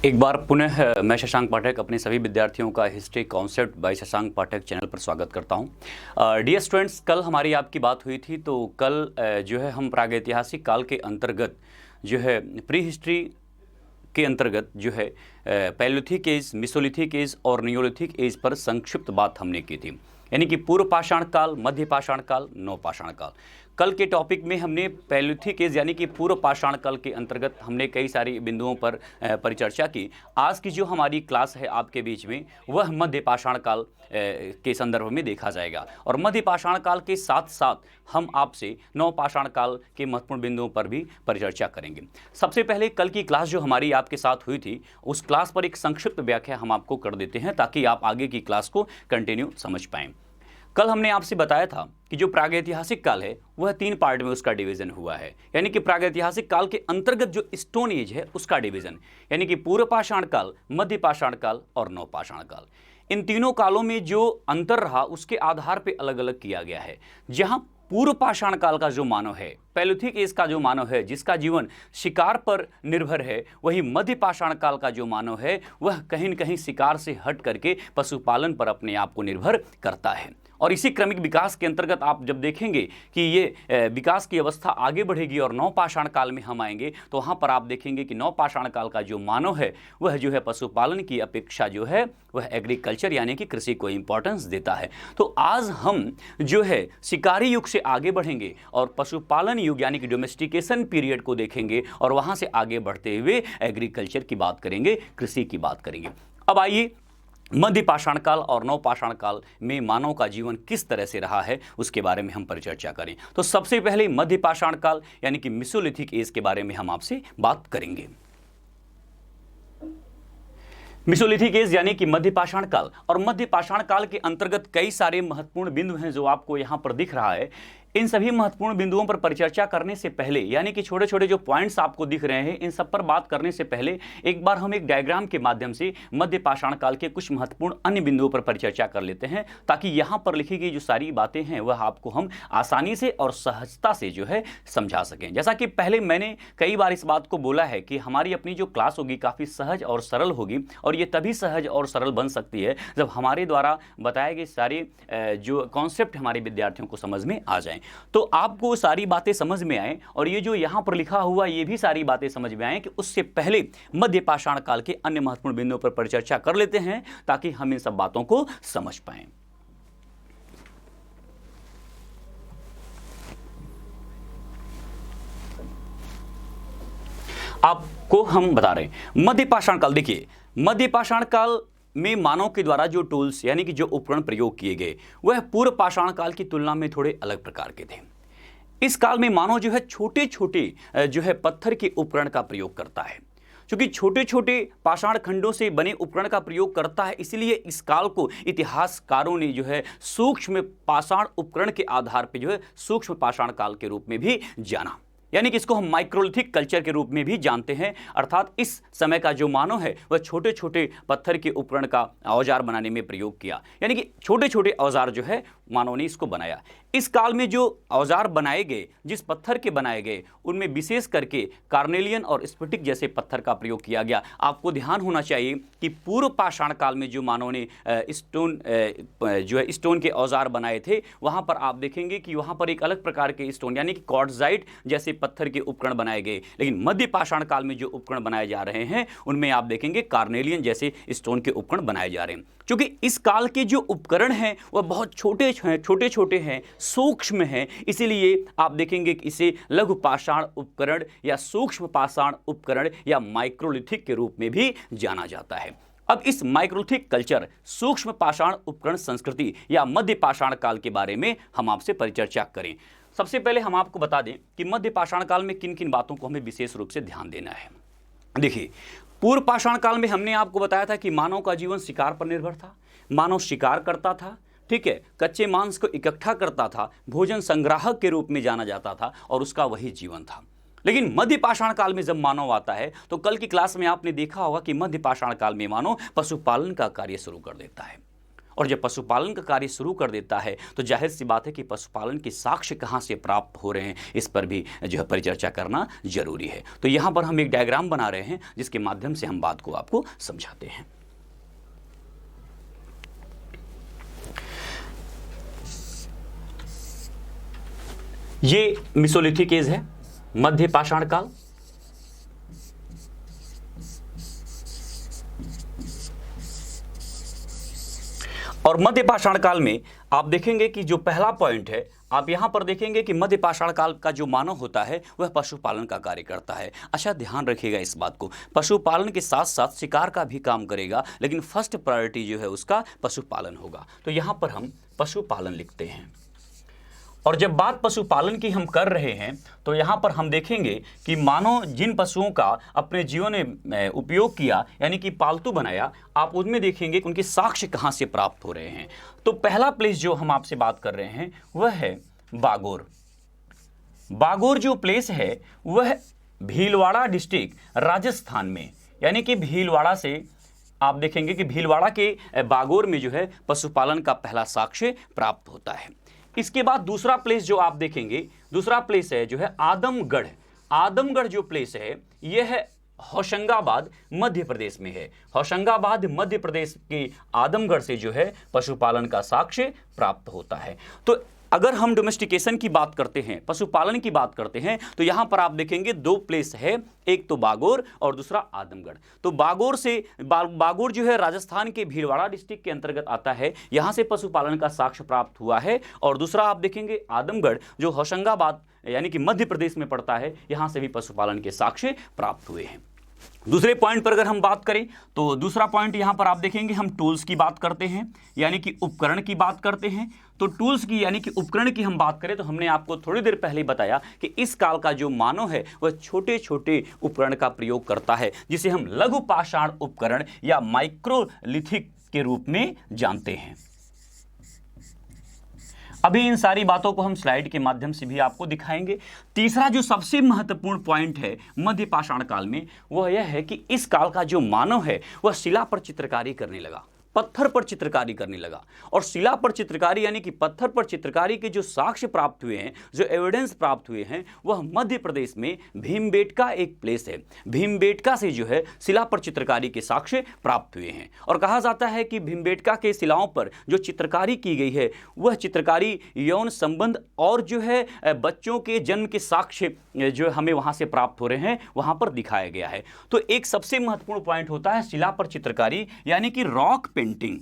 एक बार पुनः मैं शशांक पाठक अपने सभी विद्यार्थियों का हिस्ट्री कॉन्सेप्ट बाय शशांक पाठक चैनल पर स्वागत करता हूं। डियर स्टूडेंट्स, कल हमारी आपकी बात हुई थी, तो कल जो है हम प्रागैतिहासिक काल के अंतर्गत जो है प्री हिस्ट्री के अंतर्गत जो है पैलियोलिथिक एज, मेसोलिथिक एज और नियोलिथिक एज पर संक्षिप्त बात हमने की थी, यानी कि पूर्व पाषाण काल, मध्य पाषाण काल, नव पाषाण काल। कल के टॉपिक में हमने पैलियोलिथिक एज यानी कि पूर्व पाषाण काल के अंतर्गत हमने कई सारी बिंदुओं पर परिचर्चा की। आज की जो हमारी क्लास है आपके बीच में वह मध्य पाषाण काल के संदर्भ में देखा जाएगा, और मध्य पाषाण काल के साथ साथ हम आपसे नव पाषाण काल के महत्वपूर्ण बिंदुओं पर भी परिचर्चा करेंगे। सबसे पहले कल की क्लास जो हमारी आपके साथ हुई थी उस क्लास पर एक संक्षिप्त व्याख्या हम आपको कर देते हैं ताकि आप आगे की क्लास को कंटिन्यू समझ पाएं। कल हमने आपसे बताया था कि जो प्रागैतिहासिक काल है वह 3 पार्ट में उसका डिवीजन हुआ है, यानी कि प्रागैतिहासिक काल के अंतर्गत जो स्टोन एज है उसका डिवीजन, यानी कि पूर्व पाषाण काल, मध्य पाषाण काल और नव पाषाण काल। इन तीनों कालों में जो अंतर रहा उसके आधार पर अलग अलग किया गया है। जहां पूर्व पाषाण काल का जो मानव है, पैलियोलिथिक एज का जो मानव है जिसका जीवन शिकार पर निर्भर है, वही मध्य पाषाण काल का जो मानव है वह कहीं न कहीं शिकार से हट करके पशुपालन पर अपने आप को निर्भर करता है। और इसी क्रमिक विकास के अंतर्गत आप जब देखेंगे कि ये विकास की अवस्था आगे बढ़ेगी और नव पाषाण काल में हम आएंगे तो वहाँ पर आप देखेंगे कि नव पाषाण काल का जो मानव है वह जो है पशुपालन की अपेक्षा जो है वह एग्रीकल्चर यानी कि कृषि को इंपॉर्टेंस देता है। तो आज हम जो है शिकारी युग से आगे बढ़ेंगे और पशुपालन युग यानी कि डोमेस्टिकेशन पीरियड को देखेंगे और वहाँ से आगे बढ़ते हुए एग्रीकल्चर की बात करेंगे, कृषि की बात करेंगे। अब आइए मध्य पाषाण काल और नव पाषाण काल में मानव का जीवन किस तरह से रहा है उसके बारे में हम परिचर्चा करें। तो सबसे पहले मध्य पाषाण काल यानी कि मेसोलिथिक एज के बारे में हम आपसे बात करेंगे। मेसोलिथिक एज यानी कि मध्य पाषाण काल, और मध्य पाषाण काल के अंतर्गत कई सारे महत्वपूर्ण बिंदु हैं जो आपको यहां पर दिख रहा है। इन सभी महत्वपूर्ण बिंदुओं पर परिचर्चा करने से पहले, यानी कि छोटे छोटे जो पॉइंट्स आपको दिख रहे हैं इन सब पर बात करने से पहले एक बार हम एक डायग्राम के माध्यम से मध्य पाषाण काल के कुछ महत्वपूर्ण अन्य बिंदुओं पर परिचर्चा कर लेते हैं ताकि यहां पर लिखी गई जो सारी बातें हैं वह आपको हम आसानी से और सहजता से जो है समझा सकें। जैसा कि पहले मैंने कई बार इस बात को बोला है कि हमारी अपनी जो क्लास होगी काफ़ी सहज और सरल होगी, और ये तभी सहज और सरल बन सकती है जब हमारे द्वारा बताए गए सारे जो कॉन्सेप्ट हमारे विद्यार्थियों को समझ में आ जाएं। तो आपको सारी बातें समझ में आए और ये जो यहां पर लिखा हुआ ये भी सारी बातें समझ में आए कि उससे पहले मध्य पाषाण काल के अन्य महत्वपूर्ण बिंदुओं पर परिचर्चा कर लेते हैं ताकि हम इन सब बातों को समझ पाएं। आपको हम बता रहे हैं मध्य पाषाण काल। देखिए, मध्य पाषाण काल में मानव के द्वारा जो टूल्स यानी कि जो उपकरण प्रयोग किए गए वह पूर्व पाषाण काल की तुलना में थोड़े अलग प्रकार के थे। इस काल में मानव जो है छोटे छोटे जो है पत्थर के उपकरण का प्रयोग करता है। क्योंकि छोटे छोटे पाषाण खंडों से बने उपकरण का प्रयोग करता है, इसलिए इस काल को इतिहासकारों ने जो है सूक्ष्म पाषाण उपकरण के आधार पर जो है सूक्ष्म पाषाण काल के रूप में भी जाना, यानी कि इसको हम माइक्रोलिथिक कल्चर के रूप में भी जानते हैं। अर्थात इस समय का जो मानव है वह छोटे छोटे पत्थर के उपकरण का औजार बनाने में प्रयोग किया, यानी कि छोटे छोटे औजार जो है मानव ने इसको बनाया। इस काल में जो औजार बनाए गए, जिस पत्थर के बनाए गए, उनमें विशेष करके कार्नेलियन और स्फटिक जैसे पत्थर का प्रयोग किया गया। आपको ध्यान होना चाहिए कि पूर्व पाषाण काल में जो मानव ने स्टोन के औजार बनाए थे वहाँ पर आप देखेंगे कि वहाँ पर एक अलग प्रकार के स्टोन यानी कि क्वार्ट्जाइट जैसे पत्थर के उपकरण बनाए गए, लेकिन मध्य पाषाण काल में जो उपकरण बनाए जा रहे हैं उनमें आप देखेंगे कार्नेलियन जैसे स्टोन के उपकरण बनाए जा रहे हैं। क्योंकि इस काल के जो उपकरण हैं वह बहुत छोटे छोटे हैं, सूक्ष्म हैं, इसीलिए आप देखेंगे कि इसे लघु पाषाण उपकरण या सूक्ष्म पाषाण उपकरण या माइक्रोलिथिक के रूप में भी जाना जाता है। अब इस माइक्रोलिथिक कल्चर, सूक्ष्म पाषाण उपकरण संस्कृति या मध्य पाषाण काल के बारे में हम आपसे परिचर्चा करें। सबसे पहले हम आपको बता दें कि मध्य पाषाण काल में किन किन बातों को हमें विशेष रूप से ध्यान देना है। देखिए, पूर्व पाषाण काल में हमने आपको बताया था कि मानव का जीवन शिकार पर निर्भर था। मानव शिकार करता था, ठीक है, कच्चे मांस को इकट्ठा करता था, भोजन संग्राहक के रूप में जाना जाता था और उसका वही जीवन था। लेकिन मध्य पाषाण काल में जब मानव आता है तो कल की क्लास में आपने देखा होगा कि मध्य पाषाण काल में मानव पशुपालन का कार्य शुरू कर देता है। और जब पशुपालन का कार्य शुरू कर देता है तो जाहिर सी बात है कि पशुपालन के साक्ष्य कहाँ से प्राप्त हो रहे हैं इस पर भी जो है परिचर्चा करना जरूरी है। तो यहाँ पर हम एक डायग्राम बना रहे हैं जिसके माध्यम से हम बात को आपको समझाते हैं। ये मिसोलिथिक एज है, मध्य पाषाण काल। और मध्य पाषाण काल में आप देखेंगे कि जो पहला पॉइंट है, आप यहां पर देखेंगे कि मध्य पाषाण काल का जो मानव होता है वह पशुपालन का कार्य करता है। अच्छा, ध्यान रखिएगा इस बात को, पशुपालन के साथ साथ शिकार का भी काम करेगा, लेकिन फर्स्ट प्रायोरिटी जो है उसका पशुपालन होगा। तो यहां पर हम पशुपालन लिखते हैं। और जब बात पशुपालन की हम कर रहे हैं तो यहाँ पर हम देखेंगे कि मानव जिन पशुओं का अपने जीवन में उपयोग किया, यानी कि पालतू बनाया, आप उनमें देखेंगे कि उनके साक्ष्य कहाँ से प्राप्त हो रहे हैं। तो पहला प्लेस जो हम आपसे बात कर रहे हैं वह है बागोर। बागोर जो प्लेस है वह भीलवाड़ा डिस्ट्रिक्ट राजस्थान में, यानी कि भीलवाड़ा से आप देखेंगे कि भीलवाड़ा के बागोर में जो है पशुपालन का पहला साक्ष्य प्राप्त होता है। इसके बाद दूसरा प्लेस जो आप देखेंगे, दूसरा प्लेस है जो है आदमगढ़। आदमगढ़ जो प्लेस है यह है होशंगाबाद मध्य प्रदेश में है। होशंगाबाद मध्य प्रदेश के आदमगढ़ से जो है पशुपालन का साक्ष्य प्राप्त होता है। तो अगर हम डोमेस्टिकेशन की बात करते हैं, पशुपालन की बात करते हैं, तो यहां पर आप देखेंगे दो प्लेस है, एक तो बागोर और दूसरा आदमगढ़। तो बागोर से बागोर जो है राजस्थान के भीलवाड़ा डिस्ट्रिक्ट के अंतर्गत आता है, यहां से पशुपालन का साक्ष्य प्राप्त हुआ है। और दूसरा आप देखेंगे आदमगढ़ जो होशंगाबाद यानी कि मध्य प्रदेश में पड़ता है, यहां से भी पशुपालन के साक्ष्य प्राप्त हुए हैं। दूसरे पॉइंट पर अगर हम बात करें तो दूसरा पॉइंट यहां पर आप देखेंगे हम टूल्स की बात करते हैं, यानी कि उपकरण की बात करते हैं। तो टूल्स की यानी कि उपकरण की हम बात करें तो हमने आपको थोड़ी देर पहले बताया कि इस काल का जो मानव है वह छोटे छोटे उपकरण का प्रयोग करता है, जिसे हम लघु पाषाण उपकरण या माइक्रोलिथिक के रूप में जानते हैं। अभी इन सारी बातों को हम स्लाइड के माध्यम से भी आपको दिखाएंगे। तीसरा जो सबसे महत्वपूर्ण पॉइंट है मध्य पाषाण काल में वह यह है कि इस काल का जो मानव है वह शिला पर चित्रकारी करने लगा, पत्थर पर चित्रकारी करने लगा। और शिला पर चित्रकारी यानी कि पत्थर पर चित्रकारी के जो साक्ष्य प्राप्त हुए हैं, जो एविडेंस प्राप्त हुए हैं, वह मध्य प्रदेश में भीमबेटका एक प्लेस है। भीमबेटका से जो है शिला पर चित्रकारी के साक्ष्य प्राप्त हुए हैं। और कहा जाता है कि भीमबेटका के शिलाओं पर जो चित्रकारी की गई है वह चित्रकारी यौन संबंध और जो है बच्चों के जन्म के साक्ष्य जो हमें वहां से प्राप्त हो रहे हैं वहां पर दिखाया गया है। तो एक सबसे महत्वपूर्ण पॉइंट होता है शिला पर चित्रकारी यानी कि रॉक पेंटिंग।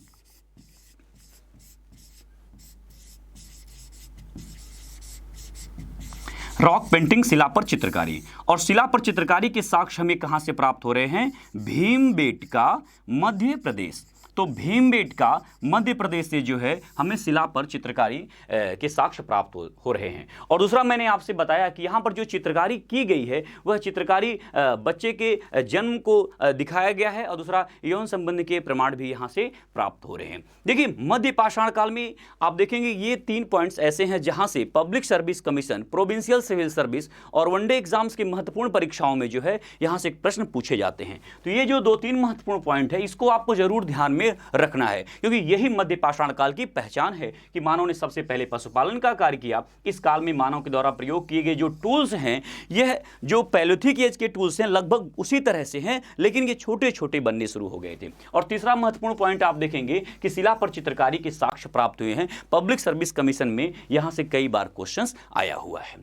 रॉक पेंटिंग, शिला पर चित्रकारी। और शिला पर चित्रकारी के साक्ष्य हमें कहां से प्राप्त हो रहे हैं? भीमबेटका मध्य प्रदेश। तो भीमबेटका मध्य प्रदेश से जो है हमें शिला पर चित्रकारी के साक्ष्य प्राप्त हो रहे हैं। और दूसरा मैंने आपसे बताया कि यहाँ पर जो चित्रकारी की गई है वह चित्रकारी बच्चे के जन्म को दिखाया गया है और दूसरा यौन संबंध के प्रमाण भी यहाँ से प्राप्त हो रहे हैं। देखिए मध्य पाषाण काल में आप देखेंगे ये 3 पॉइंट्स ऐसे हैं जहाँ से public service commission, provincial civil service और वनडे एग्जाम्स की महत्वपूर्ण परीक्षाओं में जो है यहाँ से प्रश्न पूछे जाते हैं। तो ये जो 2-3 महत्वपूर्ण पॉइंट है इसको आपको जरूर ध्यान में रखना है, क्योंकि यही मध्य पाषाण काल की पहचान है कि मानव ने सबसे पहले पशुपालन का कार्य किया। इस काल में मानव के द्वारा प्रयोग किए गए जो टूल्स हैं, यह जो पैलियोलिथिक एज के टूल्स हैं लगभग उसी तरह से हैं, लेकिन ये छोटे छोटे बनने शुरू हो गए थे। और तीसरा महत्वपूर्ण पॉइंट आप देखेंगे कि शिला पर चित्रकारी के साक्ष्य प्राप्त हुए हैं। पब्लिक सर्विस कमीशन में यहां से कई बार क्वेश्चंस आया हुआ है।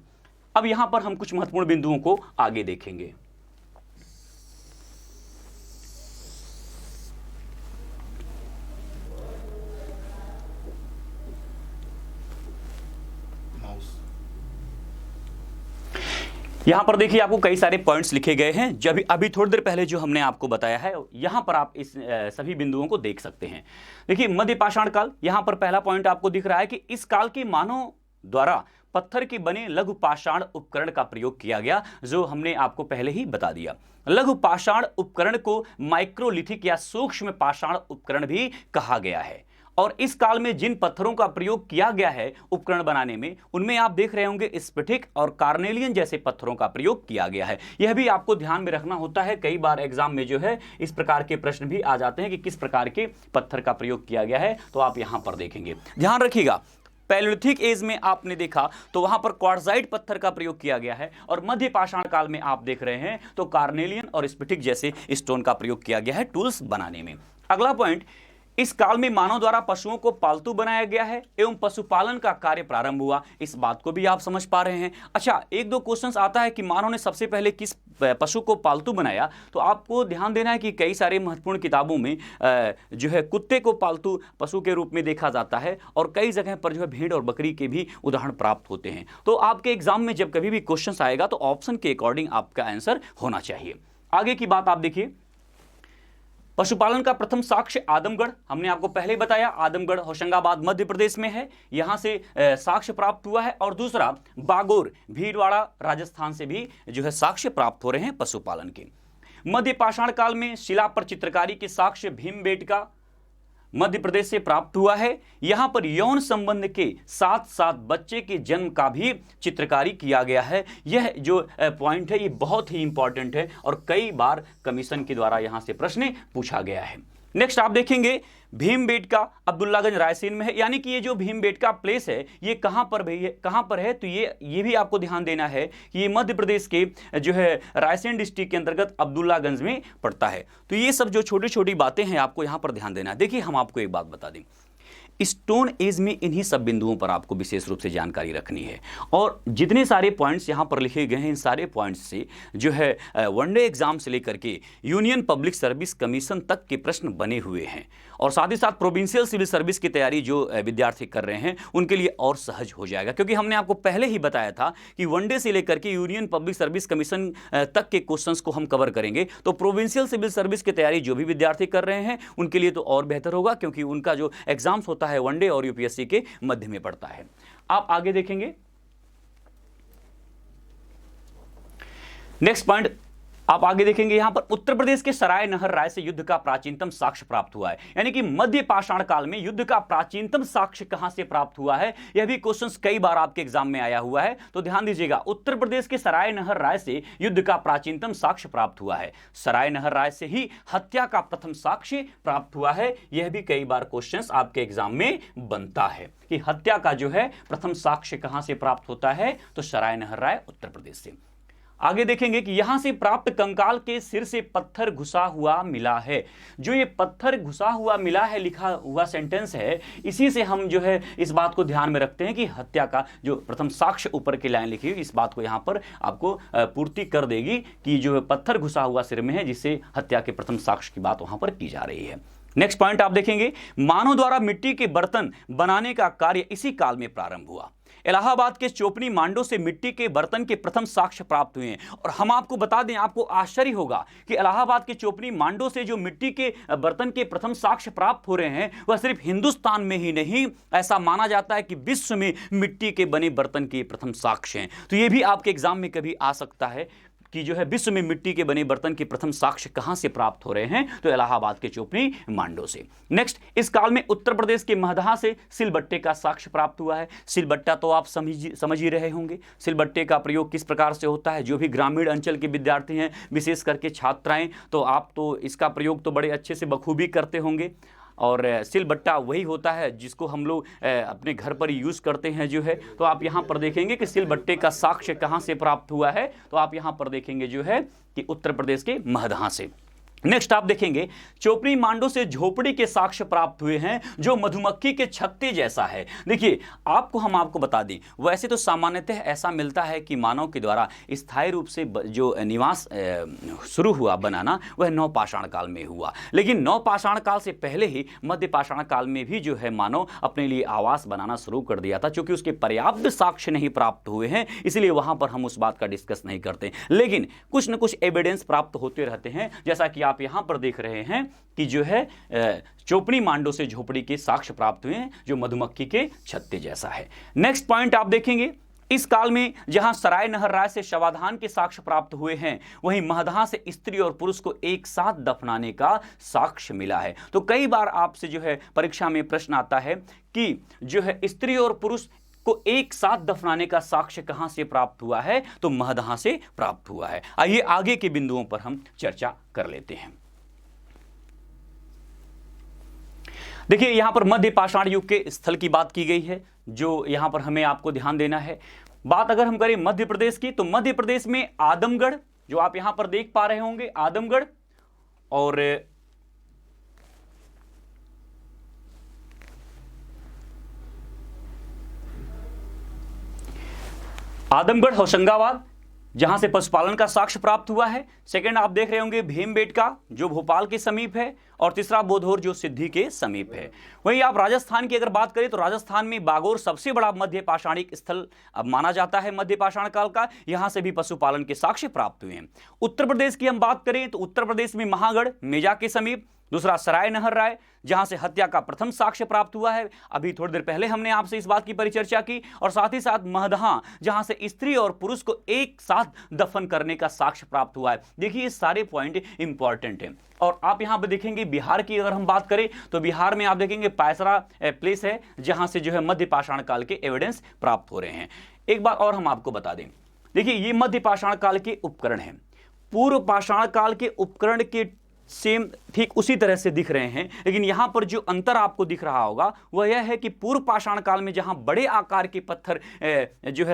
अब यहां पर हम कुछ महत्वपूर्ण बिंदुओं को आगे देखेंगे। यहां पर देखिए आपको कई सारे पॉइंट्स लिखे गए हैं। जब अभी थोड़ी देर पहले जो हमने आपको बताया है यहां पर आप इस सभी बिंदुओं को देख सकते हैं। देखिए मध्य पाषाण काल, यहां पर पहला पॉइंट आपको दिख रहा है कि इस काल के मानव द्वारा पत्थर के बने लघु पाषाण उपकरण का प्रयोग किया गया, जो हमने आपको पहले ही बता दिया। लघु पाषाण उपकरण को माइक्रोलिथिक या सूक्ष्म पाषाण उपकरण भी कहा गया है। और इस काल में जिन पत्थरों का प्रयोग किया गया है उपकरण बनाने में, उनमें आप देख रहे होंगे स्फटिक और कार्नेलियन जैसे पत्थरों का प्रयोग किया गया है। यह भी आपको ध्यान में रखना होता है, कई बार एग्जाम में जो है इस प्रकार के प्रश्न भी आ जाते हैं कि किस प्रकार के पत्थर का प्रयोग किया गया है, तो आप यहां पर देखेंगे। ध्यान रखिएगा, पैलियोलिथिक एज में आपने देखा तो वहां पर क्वार्टजाइट पत्थर का प्रयोग किया गया है, और मध्य पाषाण काल में आप देख रहे हैं तो कार्नेलियन और स्फटिक जैसे स्टोन का प्रयोग किया गया है टूल्स बनाने में। अगला पॉइंट, इस काल में मानव द्वारा पशुओं को पालतू बनाया गया है एवं पशुपालन का कार्य प्रारंभ हुआ। इस बात को भी आप समझ पा रहे हैं। अच्छा, एक दो क्वेश्चंस आता है कि मानव ने सबसे पहले किस पशु को पालतू बनाया, तो आपको ध्यान देना है कि कई सारे महत्वपूर्ण किताबों में जो है कुत्ते को पालतू पशु के रूप में देखा जाता है, और कई जगह पर जो है भेड़ और बकरी के भी उदाहरण प्राप्त होते हैं। तो आपके एग्जाम में जब कभी भी क्वेश्चन आएगा तो ऑप्शन के अकॉर्डिंग आपका आंसर होना चाहिए। आगे की बात आप देखिए, पशुपालन का प्रथम साक्ष्य आदमगढ़, हमने आपको पहले ही बताया, आदमगढ़ होशंगाबाद मध्य प्रदेश में है, यहां से साक्ष्य प्राप्त हुआ है। और दूसरा बागोर भीलवाड़ा राजस्थान से भी जो है साक्ष्य प्राप्त हो रहे हैं पशुपालन के। मध्य पाषाण काल में शिला पर चित्रकारी के साक्ष्य भीमबेटका मध्य प्रदेश से प्राप्त हुआ है। यहां पर यौन संबंध के साथ साथ बच्चे के जन्म का भी चित्रकारी किया गया है। यह जो पॉइंट है ये बहुत ही इंपॉर्टेंट है और कई बार कमीशन के द्वारा यहां से प्रश्न पूछा गया है। नेक्स्ट आप देखेंगे भीमबेटका अब्दुल्लागंज रायसेन में है, यानी कि ये जो भीमबेटका प्लेस है ये कहां पर है, तो ये भी आपको ध्यान देना है कि ये मध्य प्रदेश के जो है रायसेन डिस्ट्रिक्ट के अंतर्गत अब्दुल्लागंज में पड़ता है। तो ये सब जो छोटी छोटी बातें हैं आपको यहां पर ध्यान देना है। देखिए, हम आपको एक बात बता दें, स्टोन एज में इन्हीं सब बिंदुओं पर आपको विशेष रूप से जानकारी रखनी है, और जितने सारे पॉइंट्स यहां पर लिखे गए हैं इन सारे पॉइंट्स से जो है वनडे एग्जाम से लेकर के यूनियन पब्लिक सर्विस कमीशन तक के प्रश्न बने हुए हैं, और साथ ही साथ प्रोविंशियल सिविल सर्विस की तैयारी जो विद्यार्थी कर रहे हैं उनके लिए और सहज हो जाएगा, क्योंकि हमने आपको पहले ही बताया था कि वनडे से लेकर के यूनियन पब्लिक सर्विस कमीशन तक के क्वेश्चंस को हम कवर करेंगे। तो प्रोविंशियल सिविल सर्विस की तैयारी जो भी विद्यार्थी कर रहे हैं उनके लिए तो और बेहतर होगा, क्योंकि उनका जो एग्जाम्स होता है वनडे और यूपीएससी के मध्य में पड़ता है। आप आगे देखेंगे, नेक्स्ट पॉइंट आप आगे देखेंगे, यहां पर उत्तर प्रदेश के सराय नहर राय से युद्ध का प्राचीनतम साक्ष्य प्राप्त हुआ है। यानी कि मध्य पाषाण काल में युद्ध का प्राचीनतम साक्ष्य कहां से प्राप्त हुआ है, यह भी क्वेश्चंस कई बार आपके एग्जाम में आया हुआ है। तो ध्यान दीजिएगा, उत्तर प्रदेश के सराय नहर राय से युद्ध का प्राचीनतम साक्ष्य प्राप्त हुआ है। सराय नहर राय से ही हत्या का प्रथम साक्ष्य प्राप्त हुआ है। यह भी कई बार क्वेश्चंस आपके एग्जाम में बनता है कि हत्या का जो है प्रथम साक्ष्य कहां से प्राप्त होता है, तो सराय नहर राय उत्तर प्रदेश से। आगे देखेंगे कि यहां से प्राप्त कंकाल के सिर से पत्थर घुसा हुआ मिला है। जो ये पत्थर घुसा हुआ मिला है लिखा हुआ सेंटेंस है, इसी से हम जो है इस बात को ध्यान में रखते हैं कि हत्या का जो प्रथम साक्ष्य ऊपर की लाइन लिखी हुई इस बात को यहां पर आपको पूर्ति कर देगी कि जो पत्थर घुसा हुआ सिर में है, जिससे हत्या के प्रथम साक्ष्य की बात वहां पर की जा रही है। नेक्स्ट पॉइंट आप देखेंगे, मानव द्वारा मिट्टी के बर्तन बनाने का कार्य इसी काल में प्रारंभ हुआ। इलाहाबाद के चोपनी मांडो से मिट्टी के बर्तन के प्रथम साक्ष्य प्राप्त हुए हैं, और हम आपको बता दें, आपको आश्चर्य होगा कि इलाहाबाद के चोपनी मांडो से जो मिट्टी के बर्तन के प्रथम साक्ष्य प्राप्त हो रहे हैं वह सिर्फ हिंदुस्तान में ही नहीं, ऐसा माना जाता है कि विश्व में मिट्टी के बने बर्तन के प्रथम साक्ष्य हैं। तो यह भी आपके एग्जाम में कभी आ सकता है कि जो है विश्व में मिट्टी के बने बर्तन के प्रथम साक्ष्य कहां से प्राप्त हो रहे हैं, तो इलाहाबाद के चोपनी मांडो से। नेक्स्ट, इस काल में उत्तर प्रदेश के महदहा से सिलबट्टे का साक्ष्य प्राप्त हुआ है। सिलबट्टा तो आप समझ ही रहे होंगे, सिलबट्टे का प्रयोग किस प्रकार से होता है। जो भी ग्रामीण अंचल के विद्यार्थी हैं, विशेष करके छात्राएं, तो आप तो इसका प्रयोग तो बड़े अच्छे से बखूबी करते होंगे। और सिलबट्टा वही होता है जिसको हम लोग अपने घर पर यूज़ करते हैं जो है। तो आप यहाँ पर देखेंगे कि सिलबट्टे का साक्ष्य कहाँ से प्राप्त हुआ है, तो आप यहाँ पर देखेंगे जो है कि उत्तर प्रदेश के महदहा से। नेक्स्ट आप देखेंगे, चोपड़ी मांडो से झोपड़ी के साक्ष्य प्राप्त हुए हैं जो मधुमक्खी के छत्ते जैसा है। देखिए, हम आपको बता दें, वैसे तो सामान्यतः ऐसा मिलता है कि मानव के द्वारा स्थायी रूप से जो निवास शुरू हुआ बनाना वह नवपाषाण काल में हुआ, लेकिन नवपाषाण काल से पहले ही मध्य पाषाण काल में भी जो है मानव अपने लिए आवास बनाना शुरू कर दिया था। चूंकि उसके पर्याप्त साक्ष्य नहीं प्राप्त हुए हैं, इसलिए वहां पर हम उस बात का डिस्कस नहीं करते, लेकिन कुछ न कुछ एविडेंस प्राप्त होते रहते हैं। जैसा कि आप यहां पर देख रहे हैं कि जो है चोपड़ी मांडो से झोपड़ी के साक्ष्य प्राप्त हुए हैं जो मधुमक्खी के छत्ते जैसा है। नेक्स्ट पॉइंट आप देखेंगे, इस काल में जहां सराय नहर राय से शवाधान के साक्ष्य प्राप्त हुए हैं, वहीं महदहा से स्त्री और पुरुष को एक साथ दफनाने का साक्ष्य मिला है। तो कई बार आपसे जो है परीक्षा में प्रश्न आता है कि जो है स्त्री और पुरुष को एक साथ दफनाने का साक्ष्य कहां से प्राप्त हुआ है, तो महदहा से प्राप्त हुआ है। आइए आगे के बिंदुओं पर हम चर्चा कर लेते हैं। देखिए यहां पर मध्य पाषाण युग के स्थल की बात की गई है, जो यहां पर हमें आपको ध्यान देना है। बात अगर हम करें मध्य प्रदेश की, तो मध्य प्रदेश में आदमगढ़, जो आप यहां पर देख पा रहे होंगे, आदमगढ़ और आदमगढ़ होशंगाबाद, जहां से पशुपालन का साक्ष्य प्राप्त हुआ है। सेकंड आप देख रहे होंगे भीमबेटका, जो भोपाल के समीप है, और तीसरा बोधौर, जो सिद्धि के समीप है। वहीं आप राजस्थान की अगर बात करें तो राजस्थान में बागोर सबसे बड़ा मध्य पाषाणिक स्थल अब माना जाता है मध्य पाषाण काल का, यहां से भी पशुपालन के साक्ष्य प्राप्त हुए हैं। उत्तर प्रदेश की हम बात करें तो उत्तर प्रदेश में महागढ़, मेजा के समीप, दूसरा सराय नहर राय, जहां से हत्या का प्रथम साक्ष्य प्राप्त हुआ है। अभी थोड़ी देर पहले हमने आपसे इस बात की परिचर्चा की। और साथ ही साथ महदहा, जहां से स्त्री और पुरुष को एक साथ दफन करने का साक्ष्य प्राप्त हुआ है। देखिए ये सारे पॉइंट इंपॉर्टेंट हैं। और आप यहां पर देखेंगे बिहार की अगर हम बात करें तो बिहार में आप देखेंगे पैसरा प्लेस है, जहां से जो है मध्य पाषाण काल के एविडेंस प्राप्त हो रहे हैं। एक बात और हम आपको बता दें, देखिए ये मध्य पाषाण काल के उपकरण हैं, पूर्व पाषाण काल के उपकरण के सेम ठीक उसी तरह से दिख रहे हैं, लेकिन यहां पर जो अंतर आपको दिख रहा होगा वह यह है कि पूर्व पाषाण काल में जहां बड़े आकार के पत्थर जो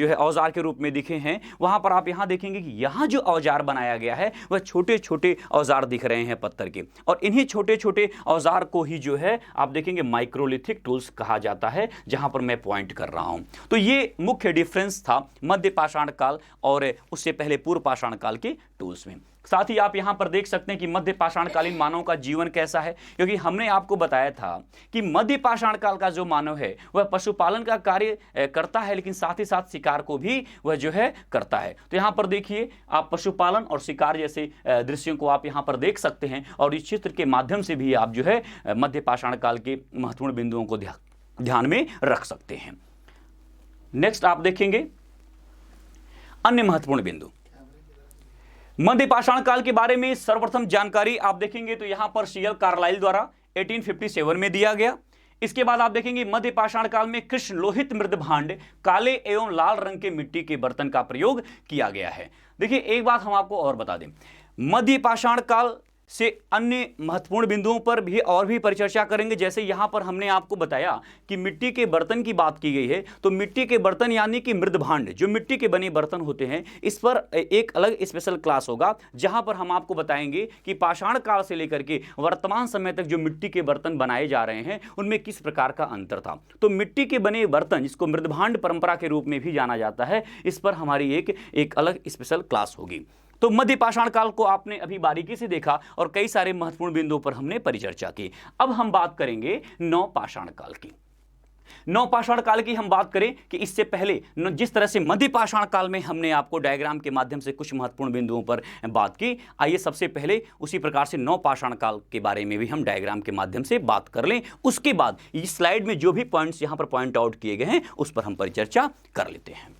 है औजार के रूप में दिखे हैं, वहां पर आप यहां देखेंगे कि यहां जो औजार बनाया गया है वह छोटे छोटे औजार दिख रहे हैं पत्थर के। और इन्हीं छोटे छोटे औजार को ही जो है आप देखेंगे माइक्रोलिथिक टूल्स कहा जाता है, जहां पर मैं पॉइंट कर रहा हूं। तो ये मुख्य डिफरेंस था मध्य पाषाण काल और उससे पहले पूर्व पाषाण काल के टूल्स में। साथ ही आप यहां पर देख सकते हैं कि मध्य पाषाणकालीन मानव का जीवन कैसा है, क्योंकि हमने आपको बताया था कि मध्य पाषाण काल का जो मानव है वह पशुपालन का कार्य करता है, लेकिन साथ ही साथ शिकार को भी वह जो है करता है। तो यहां पर देखिए आप पशुपालन और शिकार जैसे दृश्यों को आप यहां पर देख सकते हैं, और इस चित्र के माध्यम से भी आप जो है मध्य पाषाण काल के महत्वपूर्ण बिंदुओं को ध्यान में रख सकते हैं। नेक्स्ट आप देखेंगे अन्य महत्वपूर्ण बिंदु मध्य पाषाण काल के बारे में। सर्वप्रथम जानकारी आप देखेंगे तो यहां पर सीएल कार्लाइल द्वारा 1857 में दिया गया। इसके बाद आप देखेंगे मध्य पाषाण काल में कृष्ण लोहित मृद भांड, काले एवं लाल रंग के मिट्टी के बर्तन का प्रयोग किया गया है। देखिए एक बात हम आपको और बता दें, मध्य पाषाण काल से अन्य महत्वपूर्ण बिंदुओं पर भी और भी परिचर्चा करेंगे। जैसे यहां पर हमने आपको बताया कि मिट्टी के बर्तन की बात की गई है, तो मिट्टी के बर्तन यानी कि मृद भांड, जो मिट्टी के बने बर्तन होते हैं, इस पर एक अलग स्पेशल क्लास होगा, जहां पर हम आपको बताएंगे कि पाषाण काल से लेकर के वर्तमान समय तक जो मिट्टी के बर्तन बनाए जा रहे हैं उनमें किस प्रकार का अंतर था। तो मिट्टी के बने बर्तन, जिसको मृद भांड परंपरा के रूप में भी जाना जाता है, इस पर हमारी एक अलग स्पेशल क्लास होगी। तो मध्य पाषाण काल को आपने अभी बारीकी से देखा और कई सारे महत्वपूर्ण बिंदुओं पर हमने परिचर्चा की। अब हम बात करेंगे नवपाषाण काल की। नवपाषाण काल की हम बात करें कि इससे पहले जिस तरह से मध्य पाषाण काल में हमने आपको डायग्राम के माध्यम से कुछ महत्वपूर्ण बिंदुओं पर बात की, आइए सबसे पहले उसी प्रकार से नवपाषाण काल के बारे में भी हम डायग्राम के माध्यम से बात कर लें। उसके बाद इस स्लाइड में जो भी पॉइंट्स यहां पर पॉइंट आउट किए गए हैं उस पर हम परिचर्चा कर लेते हैं।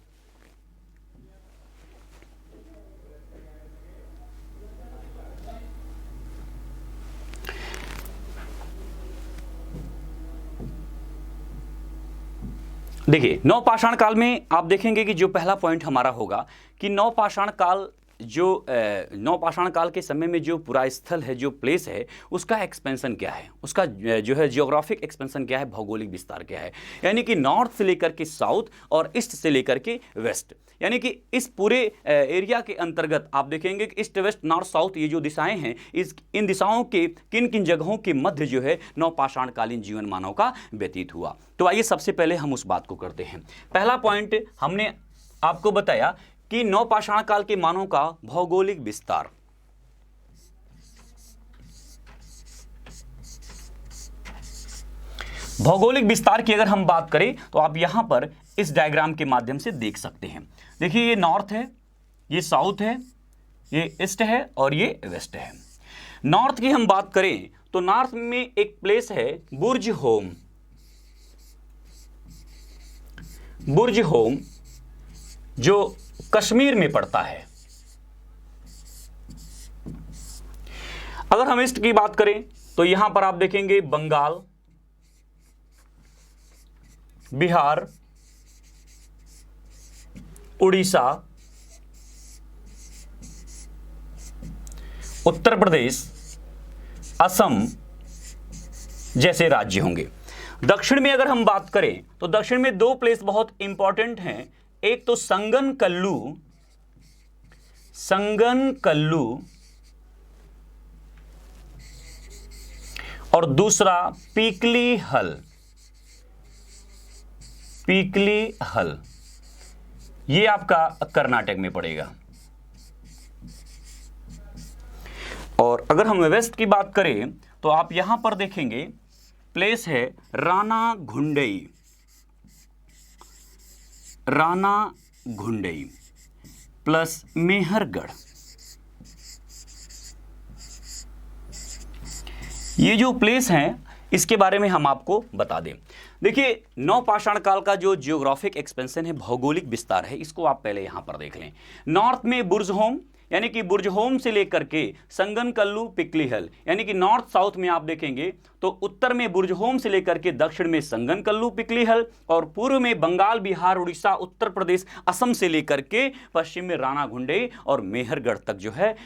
देखिए नवपाषाण काल में आप देखेंगे कि जो पहला पॉइंट हमारा होगा कि नवपाषाण काल नवपाषाण काल के समय में जो पूरा स्थल है, जो प्लेस है, उसका एक्सपेंशन क्या है, उसका जो है जियोग्राफिक एक्सपेंशन क्या है, भौगोलिक विस्तार क्या है। यानी कि नॉर्थ से लेकर के साउथ और ईस्ट से लेकर के वेस्ट, यानी कि इस पूरे एरिया के अंतर्गत आप देखेंगे कि ईस्ट वेस्ट नॉर्थ साउथ ये जो दिशाएं हैं, इन दिशाओं के किन किन जगहों के मध्य जो है नवपाषाण कालीन जीवन मानव का व्यतीत हुआ। तो आइए सबसे पहले हम उस बात को करते हैं। पहला पॉइंट हमने आपको बताया कि नवपाषाण काल के मानव का भौगोलिक विस्तार। भौगोलिक विस्तार की अगर हम बात करें तो आप यहां पर इस डायग्राम के माध्यम से देख सकते हैं। देखिए ये नॉर्थ है, ये साउथ है, ये ईस्ट है और ये वेस्ट है। नॉर्थ की हम बात करें तो नॉर्थ में एक प्लेस है बुर्ज होम। बुर्ज होम जो कश्मीर में पड़ता है। अगर हम ईस्ट की बात करें तो यहां पर आप देखेंगे बंगाल, बिहार, उड़ीसा, उत्तर प्रदेश, असम जैसे राज्य होंगे। दक्षिण में अगर हम बात करें तो दक्षिण में दो प्लेस बहुत इंपॉर्टेंट हैं, एक तो संगनकल्लू और दूसरा पीकलीहल। ये आपका कर्नाटक में पड़ेगा। और अगर हम वेस्ट की बात करें तो आप यहां पर देखेंगे प्लेस है रानाघुंडई प्लस मेहरगढ़। ये जो प्लेस हैं इसके बारे में हम आपको बता दें। देखिए, नवपाषाण काल का जो जियोग्राफिक एक्सपेंशन है, भौगोलिक विस्तार है, इसको आप पहले यहां पर देख लें। नॉर्थ में बुर्जहोम यानी कि बुर्जहोम से लेकर के संगनकल्लू पिकलीहल, यानी कि नॉर्थ साउथ में आप देखेंगे तो उत्तर में बुर्जहोम से लेकर के दक्षिण में संगनकल्लू पिकलीहल, और पूर्व में बंगाल, बिहार, उड़ीसा, उत्तर प्रदेश, असम से लेकर के पश्चिम में रानाघुंडई और मेहरगढ़ तक जो है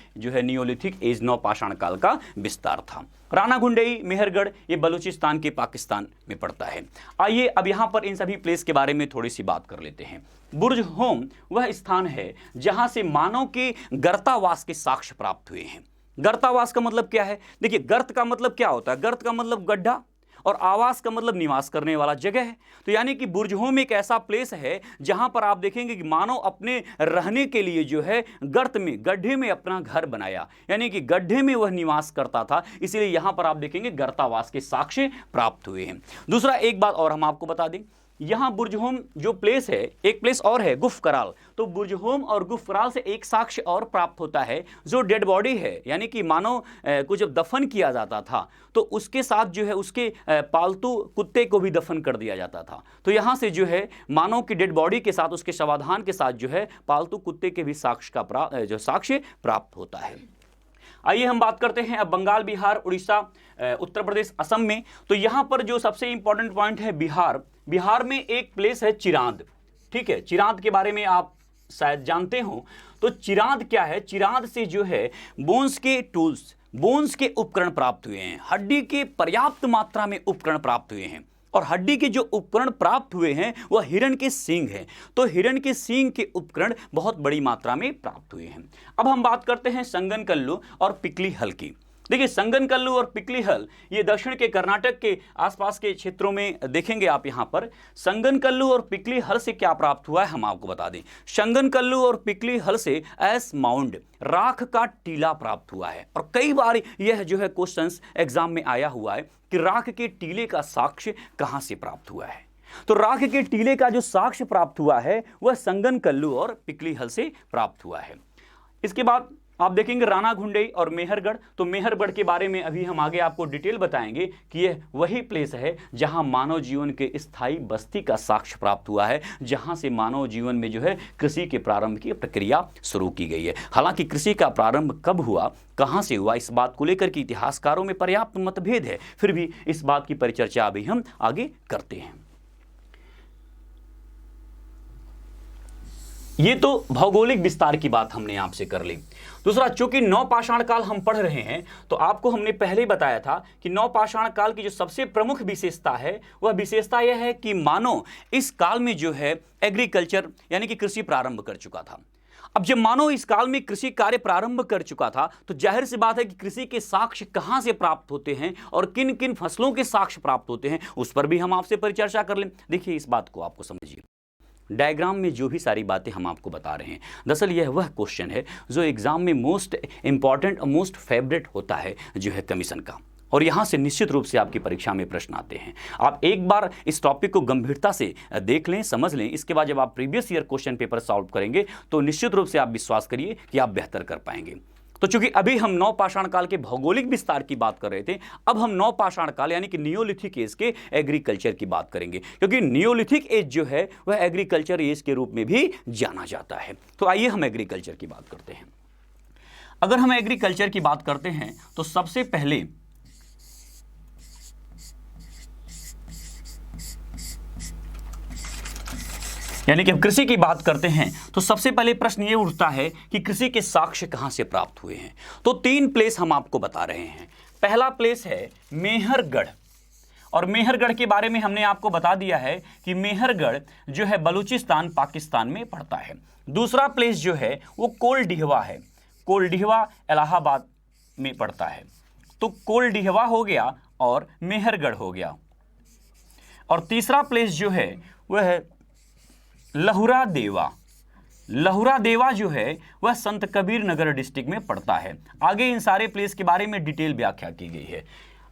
नियोलिथिक एज नवपाषाण काल का विस्तार था। रानाघुंडई, मेहरगढ़ ये बलूचिस्तान के पाकिस्तान में पड़ता है। आइए अब यहां पर इन सभी प्लेस के बारे में थोड़ी सी बात कर लेते हैं। बुर्जहोम वह स्थान है जहां से मानव के गर्तावास के साक्ष्य प्राप्त हुए हैं। गर्तावास का मतलब क्या है? देखिए, गर्त का मतलब क्या होता है? गर्त का मतलब गड्ढा और आवास का मतलब निवास करने वाला जगह है। तो यानी कि बुर्जहोम एक ऐसा प्लेस है जहां पर आप देखेंगे कि मानव अपने रहने के लिए जो है गर्त में, गड्ढे में अपना घर बनाया, यानी कि गड्ढे में वह निवास करता था। इसीलिए यहां पर आप देखेंगे गर्तावास के साक्ष्य प्राप्त हुए हैं। दूसरा एक बात और हम आपको बता दें, यहां बुर्जहोम जो प्लेस है, एक प्लेस और है गुफकराल। तो बुर्जहोम और गुफकराल से एक साक्ष्य और प्राप्त होता है, जो डेड बॉडी है, यानी कि मानव को जब दफन किया जाता था तो उसके साथ जो है उसके पालतू कुत्ते को भी दफन कर दिया जाता था। तो यहां से जो है मानव की डेड बॉडी के साथ, उसके शवाधान के साथ जो है पालतू कुत्ते के भी साक्ष्य प्राप्त होता है। आइए हम बात करते हैं अब बंगाल, बिहार, उड़ीसा, उत्तर प्रदेश, असम में। तो यहां पर जो सबसे इंपॉर्टेंट पॉइंट है बिहार में एक प्लेस है चिरांद। ठीक है, चिरांद के बारे में आप शायद जानते हो। तो चिरांद क्या है? चिरांद से जो है बोन्स के टूल्स, बोन्स के उपकरण प्राप्त हुए हैं, हड्डी के पर्याप्त मात्रा में उपकरण प्राप्त हुए हैं। और हड्डी के जो उपकरण प्राप्त हुए हैं वह हिरण के सींग हैं। तो हिरण के सींग के उपकरण बहुत बड़ी मात्रा में प्राप्त हुए हैं। अब हम बात करते हैं संगनकल्लू और पिकलीहल की। देखिए, संगनकल्लू और पिकलीहल ये दक्षिण के कर्नाटक के आसपास के क्षेत्रों में देखेंगे आप। यहां पर संगनकल्लू और पिकलीहल से क्या प्राप्त हुआ है हम आपको बता दें। संगनकल्लू और पिकलीहल से एस माउंड, राख का टीला प्राप्त हुआ है। और कई बार यह जो है क्वेश्चंस एग्जाम में आया हुआ है कि राख के टीले का साक्ष्य कहां से प्राप्त हुआ है। तो राख के टीले का जो साक्ष्य प्राप्त हुआ है वह संगनकल्लू और पिकलीहल से प्राप्त हुआ है। इसके बाद आप देखेंगे रानाघुंडई और मेहरगढ़। तो मेहरगढ़ के बारे में अभी हम आगे आपको डिटेल बताएंगे कि यह वही प्लेस है जहां मानव जीवन के स्थायी बस्ती का साक्ष्य प्राप्त हुआ है, जहां से मानव जीवन में जो है कृषि के प्रारंभ की प्रक्रिया शुरू की गई है। हालांकि कृषि का प्रारंभ कब हुआ, कहां से हुआ, इस बात को लेकर के इतिहासकारों में पर्याप्त मतभेद है। फिर भी इस बात की परिचर्चा अभी हम आगे करते हैं। ये तो भौगोलिक विस्तार की बात हमने आपसे कर ली। दूसरा, चूंकि नवपाषाण काल हम पढ़ रहे हैं तो आपको हमने पहले ही बताया था कि नवपाषाण काल की जो सबसे प्रमुख विशेषता है वह विशेषता यह है कि मानव इस काल में जो है एग्रीकल्चर यानी कि कृषि प्रारंभ कर चुका था। अब जब मानव इस काल में कृषि कार्य प्रारंभ कर चुका था तो जाहिर सी बात है कि कृषि के साक्ष्य कहां से प्राप्त होते हैं और किन किन फसलों के साक्ष्य प्राप्त होते हैं उस पर भी हम आपसे परिचर्चा कर लें। देखिए, इस बात को आपको समझिए। डायग्राम में जो भी सारी बातें हम आपको बता रहे हैं, दरअसल यह वह क्वेश्चन है जो एग्जाम में मोस्ट इंपॉर्टेंट और मोस्ट फेवरेट होता है जो है कमीशन का। और यहां से निश्चित रूप से आपकी परीक्षा में प्रश्न आते हैं। आप एक बार इस टॉपिक को गंभीरता से देख लें, समझ लें। इसके बाद जब आप previous year question paper solve करेंगे तो निश्चित रूप से आप विश्वास करिए कि आप बेहतर कर पाएंगे। तो चूंकि अभी हम नवपाषाण काल के भौगोलिक विस्तार की बात कर रहे थे, अब हम नवपाषाण काल यानी कि नियोलिथिक एज के एग्रीकल्चर की बात करेंगे, क्योंकि नियोलिथिक एज जो है वह एग्रीकल्चर एज के रूप में भी जाना जाता है। तो आइए हम एग्रीकल्चर की बात करते हैं। अगर हम एग्रीकल्चर की बात करते हैं तो सबसे पहले यानी कि हम कृषि की बात करते हैं तो सबसे पहले प्रश्न ये उठता है कि कृषि के साक्ष्य कहां से प्राप्त हुए हैं। तो 3 प्लेस हम आपको बता रहे हैं। पहला प्लेस है मेहरगढ़, और मेहरगढ़ के बारे में हमने आपको बता दिया है कि मेहरगढ़ जो है बलूचिस्तान पाकिस्तान में पड़ता है। दूसरा प्लेस जो है वो कोलडिहवा है, कोलडिहवा इलाहाबाद में पड़ता है। तो कोलडिहवा हो गया और मेहरगढ़ हो गया। और तीसरा प्लेस जो है वह है लहुरा देवा। लहुरा देवा जो है वह संत कबीर नगर डिस्ट्रिक्ट में पड़ता है। आगे इन सारे प्लेस के बारे में डिटेल व्याख्या की गई है,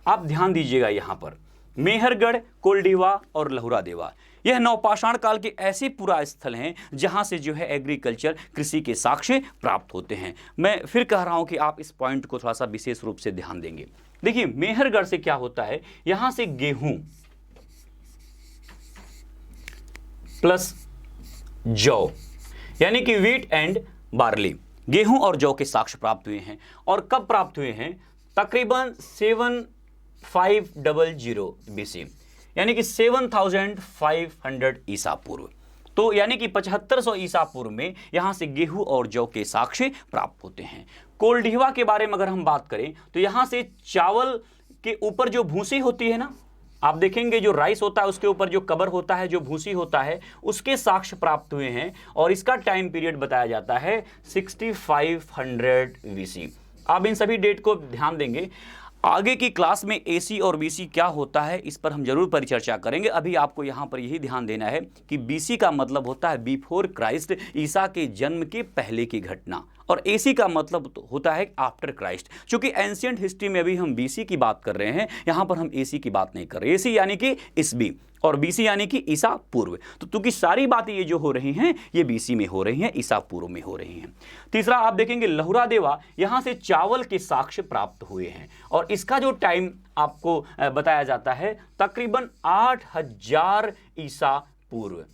आप ध्यान दीजिएगा। यहां पर मेहरगढ़, कोलडिहवा और लहुरा देवा यह नवपाषाण काल के ऐसे पुरा स्थल हैं जहां से जो है एग्रीकल्चर कृषि के साक्ष्य प्राप्त होते हैं। मैं फिर कह रहा हूं कि आप इस पॉइंट को थोड़ा सा विशेष रूप से ध्यान देंगे। देखिए मेहरगढ़ से क्या होता है, यहां से गेहूं प्लस जौ यानी कि व्हीट एंड बार्ली, गेहूं और जौ के साक्ष्य प्राप्त हुए हैं। और कब प्राप्त हुए हैं, तकरीबन 7500 BC यानी कि 7500 ईसा पूर्व। तो यानी कि 7500 ईसा पूर्व में यहां से गेहूं और जौ के साक्ष्य प्राप्त होते हैं। कोलडिहवा के बारे में अगर हम बात करें तो यहां से चावल के ऊपर जो भूसी होती है ना, आप देखेंगे जो राइस होता है उसके ऊपर जो कबर होता है, जो भूसी होता है, उसके साक्ष्य प्राप्त हुए हैं। और इसका टाइम पीरियड बताया जाता है 6500 BC। आप इन सभी डेट को ध्यान देंगे। आगे की क्लास में AC और BC क्या होता है इस पर हम जरूर परिचर्चा करेंगे। अभी आपको यहाँ पर यही ध्यान देना है कि BC का मतलब होता है बिफोर क्राइस्ट, ईसा के जन्म के पहले की घटना, और AC का मतलब होता है आफ्टर क्राइस्ट। चूंकि एंशिएंट हिस्ट्री में अभी हम BC की बात कर रहे हैं, यहाँ पर हम AC की बात नहीं कर रहे। AC यानी कि ईस्वी और BC यानी कि ईसा पूर्व। तो क्योंकि सारी बातें ये जो हो रही हैं ये BC में हो रही हैं, ईसा पूर्व में हो रही हैं। तीसरा आप देखेंगे लहुरा देवा, यहां से चावल के साक्ष्य प्राप्त हुए हैं और इसका जो टाइम आपको बताया जाता है तकरीबन 8000 ईसा पूर्व।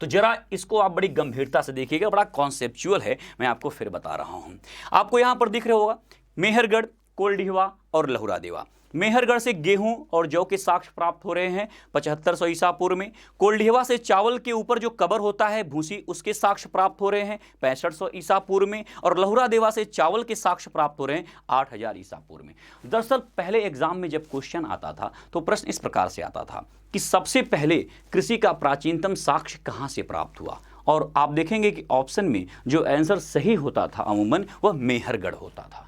तो जरा इसको आप बड़ी गंभीरता से देखिएगा, बड़ा कॉन्सेप्चुअल है, मैं आपको फिर बता रहा हूं। आपको यहां पर दिख रहा होगा मेहरगढ़, कोलडिहवा और लहुरा देवा। मेहरगढ़ से गेहूं और जौ के साक्ष्य प्राप्त हो रहे हैं 7500 ईसा पूर्व में। कोलडिहवा से चावल के ऊपर जो कबर होता है भूसी, उसके साक्ष्य प्राप्त हो रहे हैं 6500 ईसा पूर्व में। और लहुरा देवा से चावल के साक्ष्य प्राप्त हो रहे हैं 8000 ईसा पूर्व में। दरअसल पहले एग्जाम में जब क्वेश्चन आता था तो प्रश्न इस प्रकार से आता था कि सबसे पहले कृषि का प्राचीनतम साक्ष्य कहां से प्राप्त हुआ, और आप देखेंगे कि ऑप्शन में जो आंसर सही होता था अमूमन वह मेहरगढ़ होता था।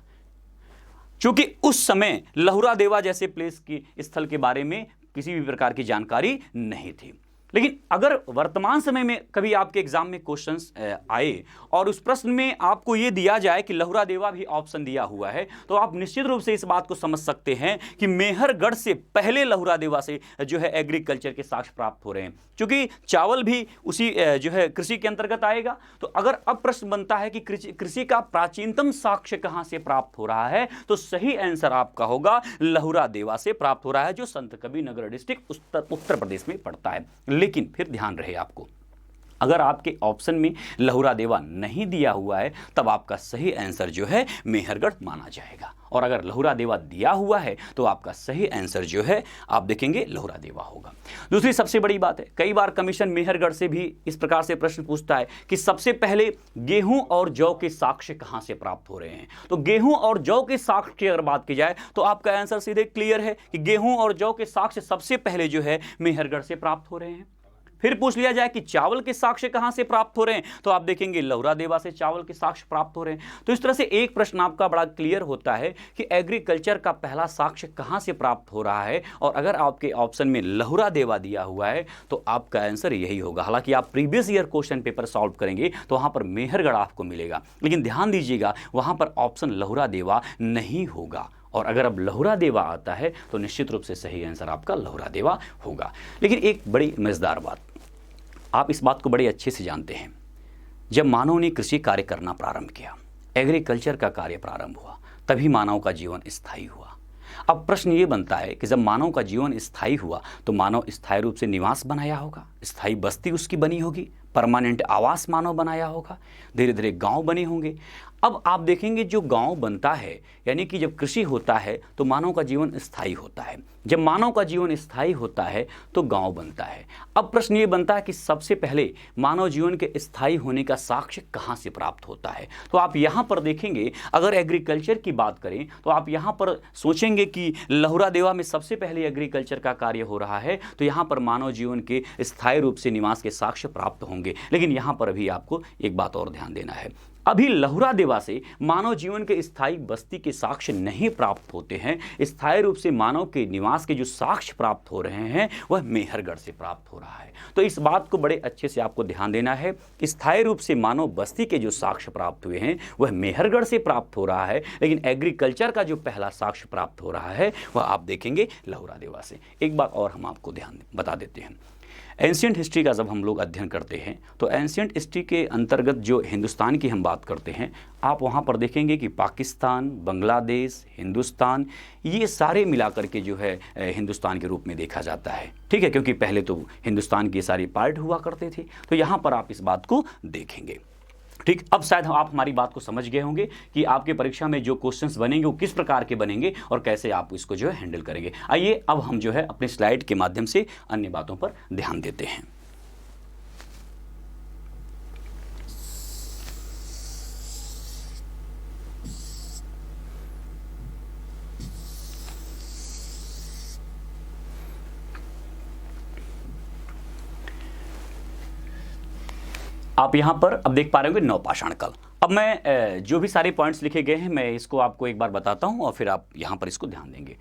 क्योंकि उस समय लहुरा देवा जैसे प्लेस की स्थल के बारे में किसी भी प्रकार की जानकारी नहीं थी। लेकिन अगर वर्तमान समय में कभी आपके एग्जाम में क्वेश्चंस आए और उस प्रश्न में आपको यह दिया जाए कि लहुरा देवा भी ऑप्शन दिया हुआ है, तो आप निश्चित रूप से इस बात को समझ सकते हैं कि मेहरगढ़ से पहले लहुरा देवा से जो है एग्रीकल्चर के साक्ष्य प्राप्त हो रहे हैं, क्योंकि चावल भी उसी जो है कृषि के अंतर्गत आएगा। तो अगर अब प्रश्न बनता है कि कृषि का प्राचीनतम साक्ष्य कहां से प्राप्त हो रहा है, तो सही आंसर आपका होगा लहुरा देवा से प्राप्त हो रहा है, जो संत कबीर नगर डिस्ट्रिक्ट उत्तर प्रदेश में पड़ता है। लेकिन फिर ध्यान रहे आपको, अगर आपके ऑप्शन में लहुरा देवा नहीं दिया हुआ है तब आपका सही आंसर जो है मेहरगढ़ माना जाएगा, और अगर लहुरा देवा दिया हुआ है तो आपका सही आंसर जो है आप देखेंगे लहुरा देवा होगा। दूसरी सबसे बड़ी बात है, कई बार कमीशन मेहरगढ़ से भी इस प्रकार से प्रश्न पूछता है कि सबसे पहले गेहूं और जौ के साक्ष्य कहां से प्राप्त हो रहे हैं। तो गेहूं और जौ के साक्ष्य की अगर बात की जाए तो आपका आंसर सीधे क्लियर है कि गेहूं और जौ के साक्ष्य सबसे पहले जो है मेहरगढ़ से प्राप्त हो रहे हैं। फिर पूछ लिया जाए कि चावल के साक्ष्य कहां से प्राप्त हो रहे हैं, तो आप देखेंगे लहुरा देवा से चावल के साक्ष्य प्राप्त हो रहे हैं। तो इस तरह से एक प्रश्न आपका बड़ा क्लियर होता है कि एग्रीकल्चर का पहला साक्ष्य कहां से प्राप्त हो रहा है, और अगर आपके ऑप्शन में लहुरा देवा दिया हुआ है तो आपका आंसर यही होगा। हालांकि आप previous year question paper solve करेंगे तो वहां पर मेहरगढ़ आपको मिलेगा, लेकिन ध्यान दीजिएगा वहां पर ऑप्शन लहुरा देवा नहीं होगा, और अगर अब लहुरा देवा आता है तो निश्चित रूप से सही आंसर आपका लहुरा देवा होगा। लेकिन एक बड़ी मजेदार बात, आप इस बात को बड़े अच्छे से जानते हैं, जब मानव ने कृषि कार्य करना प्रारंभ किया एग्रीकल्चर का कार्य प्रारंभ हुआ, तभी मानव का जीवन स्थायी हुआ। अब प्रश्न ये बनता है कि जब मानव का जीवन स्थायी हुआ तो मानव स्थायी रूप से निवास बनाया होगा, स्थायी बस्ती उसकी बनी होगी, परमानेंट आवास मानव बनाया होगा, धीरे धीरे गांव बने होंगे। अब आप देखेंगे जो गांव बनता है, यानी कि जब कृषि होता है तो मानव का जीवन स्थायी होता है। जब मानव का जीवन स्थायी होता है तो गांव बनता है। अब प्रश्न ये बनता है कि सबसे पहले मानव जीवन के स्थायी होने का साक्ष्य कहाँ से प्राप्त होता है। तो आप यहाँ पर देखेंगे, अगर एग्रीकल्चर की बात करें तो आप यहाँ पर सोचेंगे कि लहुरा देवा में सबसे पहले एग्रीकल्चर का कार्य हो रहा है, तो यहाँ पर मानव जीवन के स्थायी रूप से निवास के साक्ष्य प्राप्त होंगे। लेकिन यहाँ पर अभी आपको एक बात और ध्यान देना है, अभी लहुरा देवा से मानव जीवन के स्थायी बस्ती के साक्ष्य नहीं प्राप्त होते हैं। स्थायी रूप से मानव के निवास के जो साक्ष्य प्राप्त हो रहे हैं वह मेहरगढ़ से प्राप्त हो रहा है। तो इस बात को बड़े अच्छे से आपको ध्यान देना है, स्थायी रूप से मानव बस्ती के जो साक्ष्य प्राप्त हुए हैं वह मेहरगढ़ से प्राप्त हो रहा है, लेकिन एग्रीकल्चर का जो पहला साक्ष्य प्राप्त हो रहा है वह आप देखेंगे लहुरा देवा से। एक बात और हम आपको ध्यान बता देते हैं, एंशियंट हिस्ट्री का जब हम लोग अध्ययन करते हैं तो एंशियंट हिस्ट्री के अंतर्गत जो हिंदुस्तान की हम बात करते हैं, आप वहाँ पर देखेंगे कि पाकिस्तान, बांग्लादेश, हिंदुस्तान, ये सारे मिलाकर के जो है हिंदुस्तान के रूप में देखा जाता है। ठीक है, क्योंकि पहले तो हिंदुस्तान के सारे पार्ट हुआ करते थे। तो यहाँ पर आप इस बात को देखेंगे। ठीक, अब शायद आप हमारी बात को समझ गए होंगे कि आपके परीक्षा में जो क्वेश्चंस बनेंगे वो किस प्रकार के बनेंगे और कैसे आप इसको जो है हैंडल करेंगे। आइए अब हम जो है अपने स्लाइड के माध्यम से अन्य बातों पर ध्यान देते हैं। आप यहाँ पर अब देख पा रहे होंगे नवपाषाण काल। अब मैं जो भी सारे पॉइंट्स लिखे गए हैं मैं इसको आपको एक बार बताता हूँ और फिर आप यहाँ पर इसको ध्यान देंगे।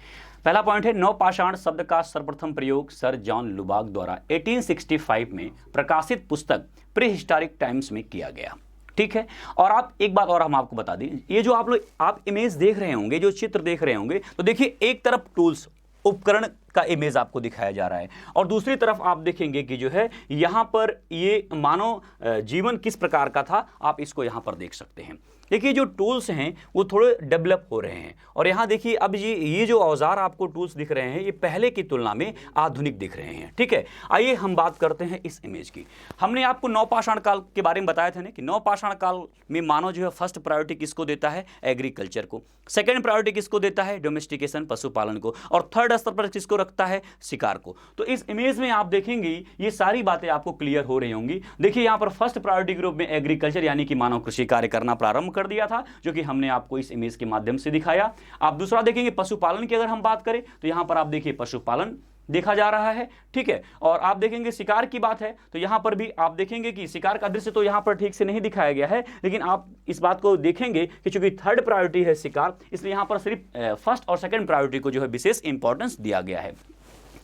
पहला पॉइंट है, नवपाषाण शब्द का सर्वप्रथम प्रयोग सर जॉन लुबाक द्वारा 1865 में प्रकाशित पुस्तक प्री हिस्टोरिक टाइम्स में किया गया। ठीक है, और आप एक बात और हम आपको बता दें, ये जो आप इमेज देख रहे होंगे, जो चित्र देख रहे होंगे, तो देखिए एक तरफ टूल्स उपकरण का इमेज आपको दिखाया जा रहा है और दूसरी तरफ आप देखेंगे कि जो है यहाँ पर ये मानव जीवन किस प्रकार का था, आप इसको यहाँ पर देख सकते हैं। देखिए जो टूल्स हैं वो थोड़े डेवलप हो रहे हैं और यहाँ देखिए अब ये जो औजार आपको टूल्स दिख रहे हैं ये पहले की तुलना में आधुनिक दिख रहे हैं। ठीक है, आइए हम बात करते हैं इस इमेज की। हमने आपको नवपाषाण काल के बारे में बताया था ना कि नवपाषाण काल में मानव जो है फर्स्ट प्रायोरिटी किसको देता है, एग्रीकल्चर को, सेकेंड प्रायोरिटी किसको देता है, डोमेस्टिकेशन पशुपालन को, और थर्ड स्तर पर किसको रखता है, शिकार को। तो इस इमेज में आप देखेंगे ये सारी बातें आपको क्लियर हो रही होंगी। देखिए यहाँ पर फर्स्ट प्रायोरिटी के रूप में एग्रीकल्चर यानी कि मानव कृषि कार्य करना प्रारंभ कर दिया था, जो कि हमने आपको इस इमेज के माध्यम से दिखाया। आप दूसरा देखेंगे पशुपालन की अगर हम बात करें तो यहां पर आप देखिए पशुपालन देखा जा रहा है। ठीक है, और आप देखेंगे शिकार की बात है तो यहां पर भी आप देखेंगे कि शिकार का दृश्य तो यहां पर ठीक से नहीं दिखाया गया है, लेकिन आप इस बात को देखेंगे कि चूंकि थर्ड प्रायोरिटी है शिकार, इसलिए यहां पर सिर्फ फर्स्ट और सेकंड प्रायोरिटी को जो है विशेष इंपॉर्टेंस दिया गया है।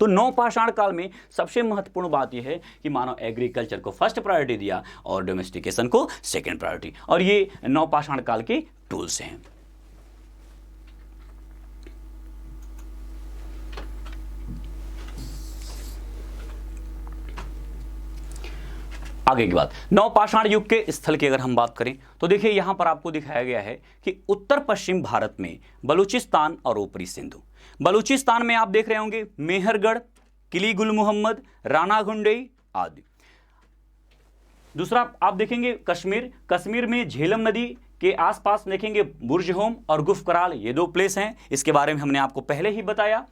तो नवपाषाण काल में सबसे महत्वपूर्ण बात यह है कि मानव एग्रीकल्चर को फर्स्ट प्रायोरिटी दिया और डोमेस्टिकेशन को सेकंड प्रायोरिटी, और ये नवपाषाण काल के टूल्स हैं। आगे की बात, नवपाषाण युग के स्थल की अगर हम बात करें तो देखिए यहां पर आपको दिखाया गया है कि उत्तर पश्चिम भारत में बलूचिस्तान और ऊपरी सिंधु। बलूचिस्तान में आप देख रहे होंगे मेहरगढ़, किली गुल मोहम्मद, राना गुंडई आदि। दूसरा आप देखेंगे कश्मीर, कश्मीर में झेलम नदी के आसपास देखेंगे बुर्जहोम और गुफकराल, ये दो प्लेस हैं, इसके बारे में हमने आपको पहले ही बताया।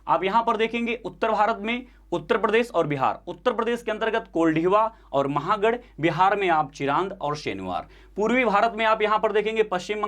आप यहां पर देखेंगे उत्तर भारत में उत्तर प्रदेश और बिहार, उत्तर प्रदेश के अंतर्गत कोल्डिवा और महागढ़, बिहार में आप चिरांद और शेनवार। पूर्वी भारत में आप यहां पर देखेंगे पश्चिम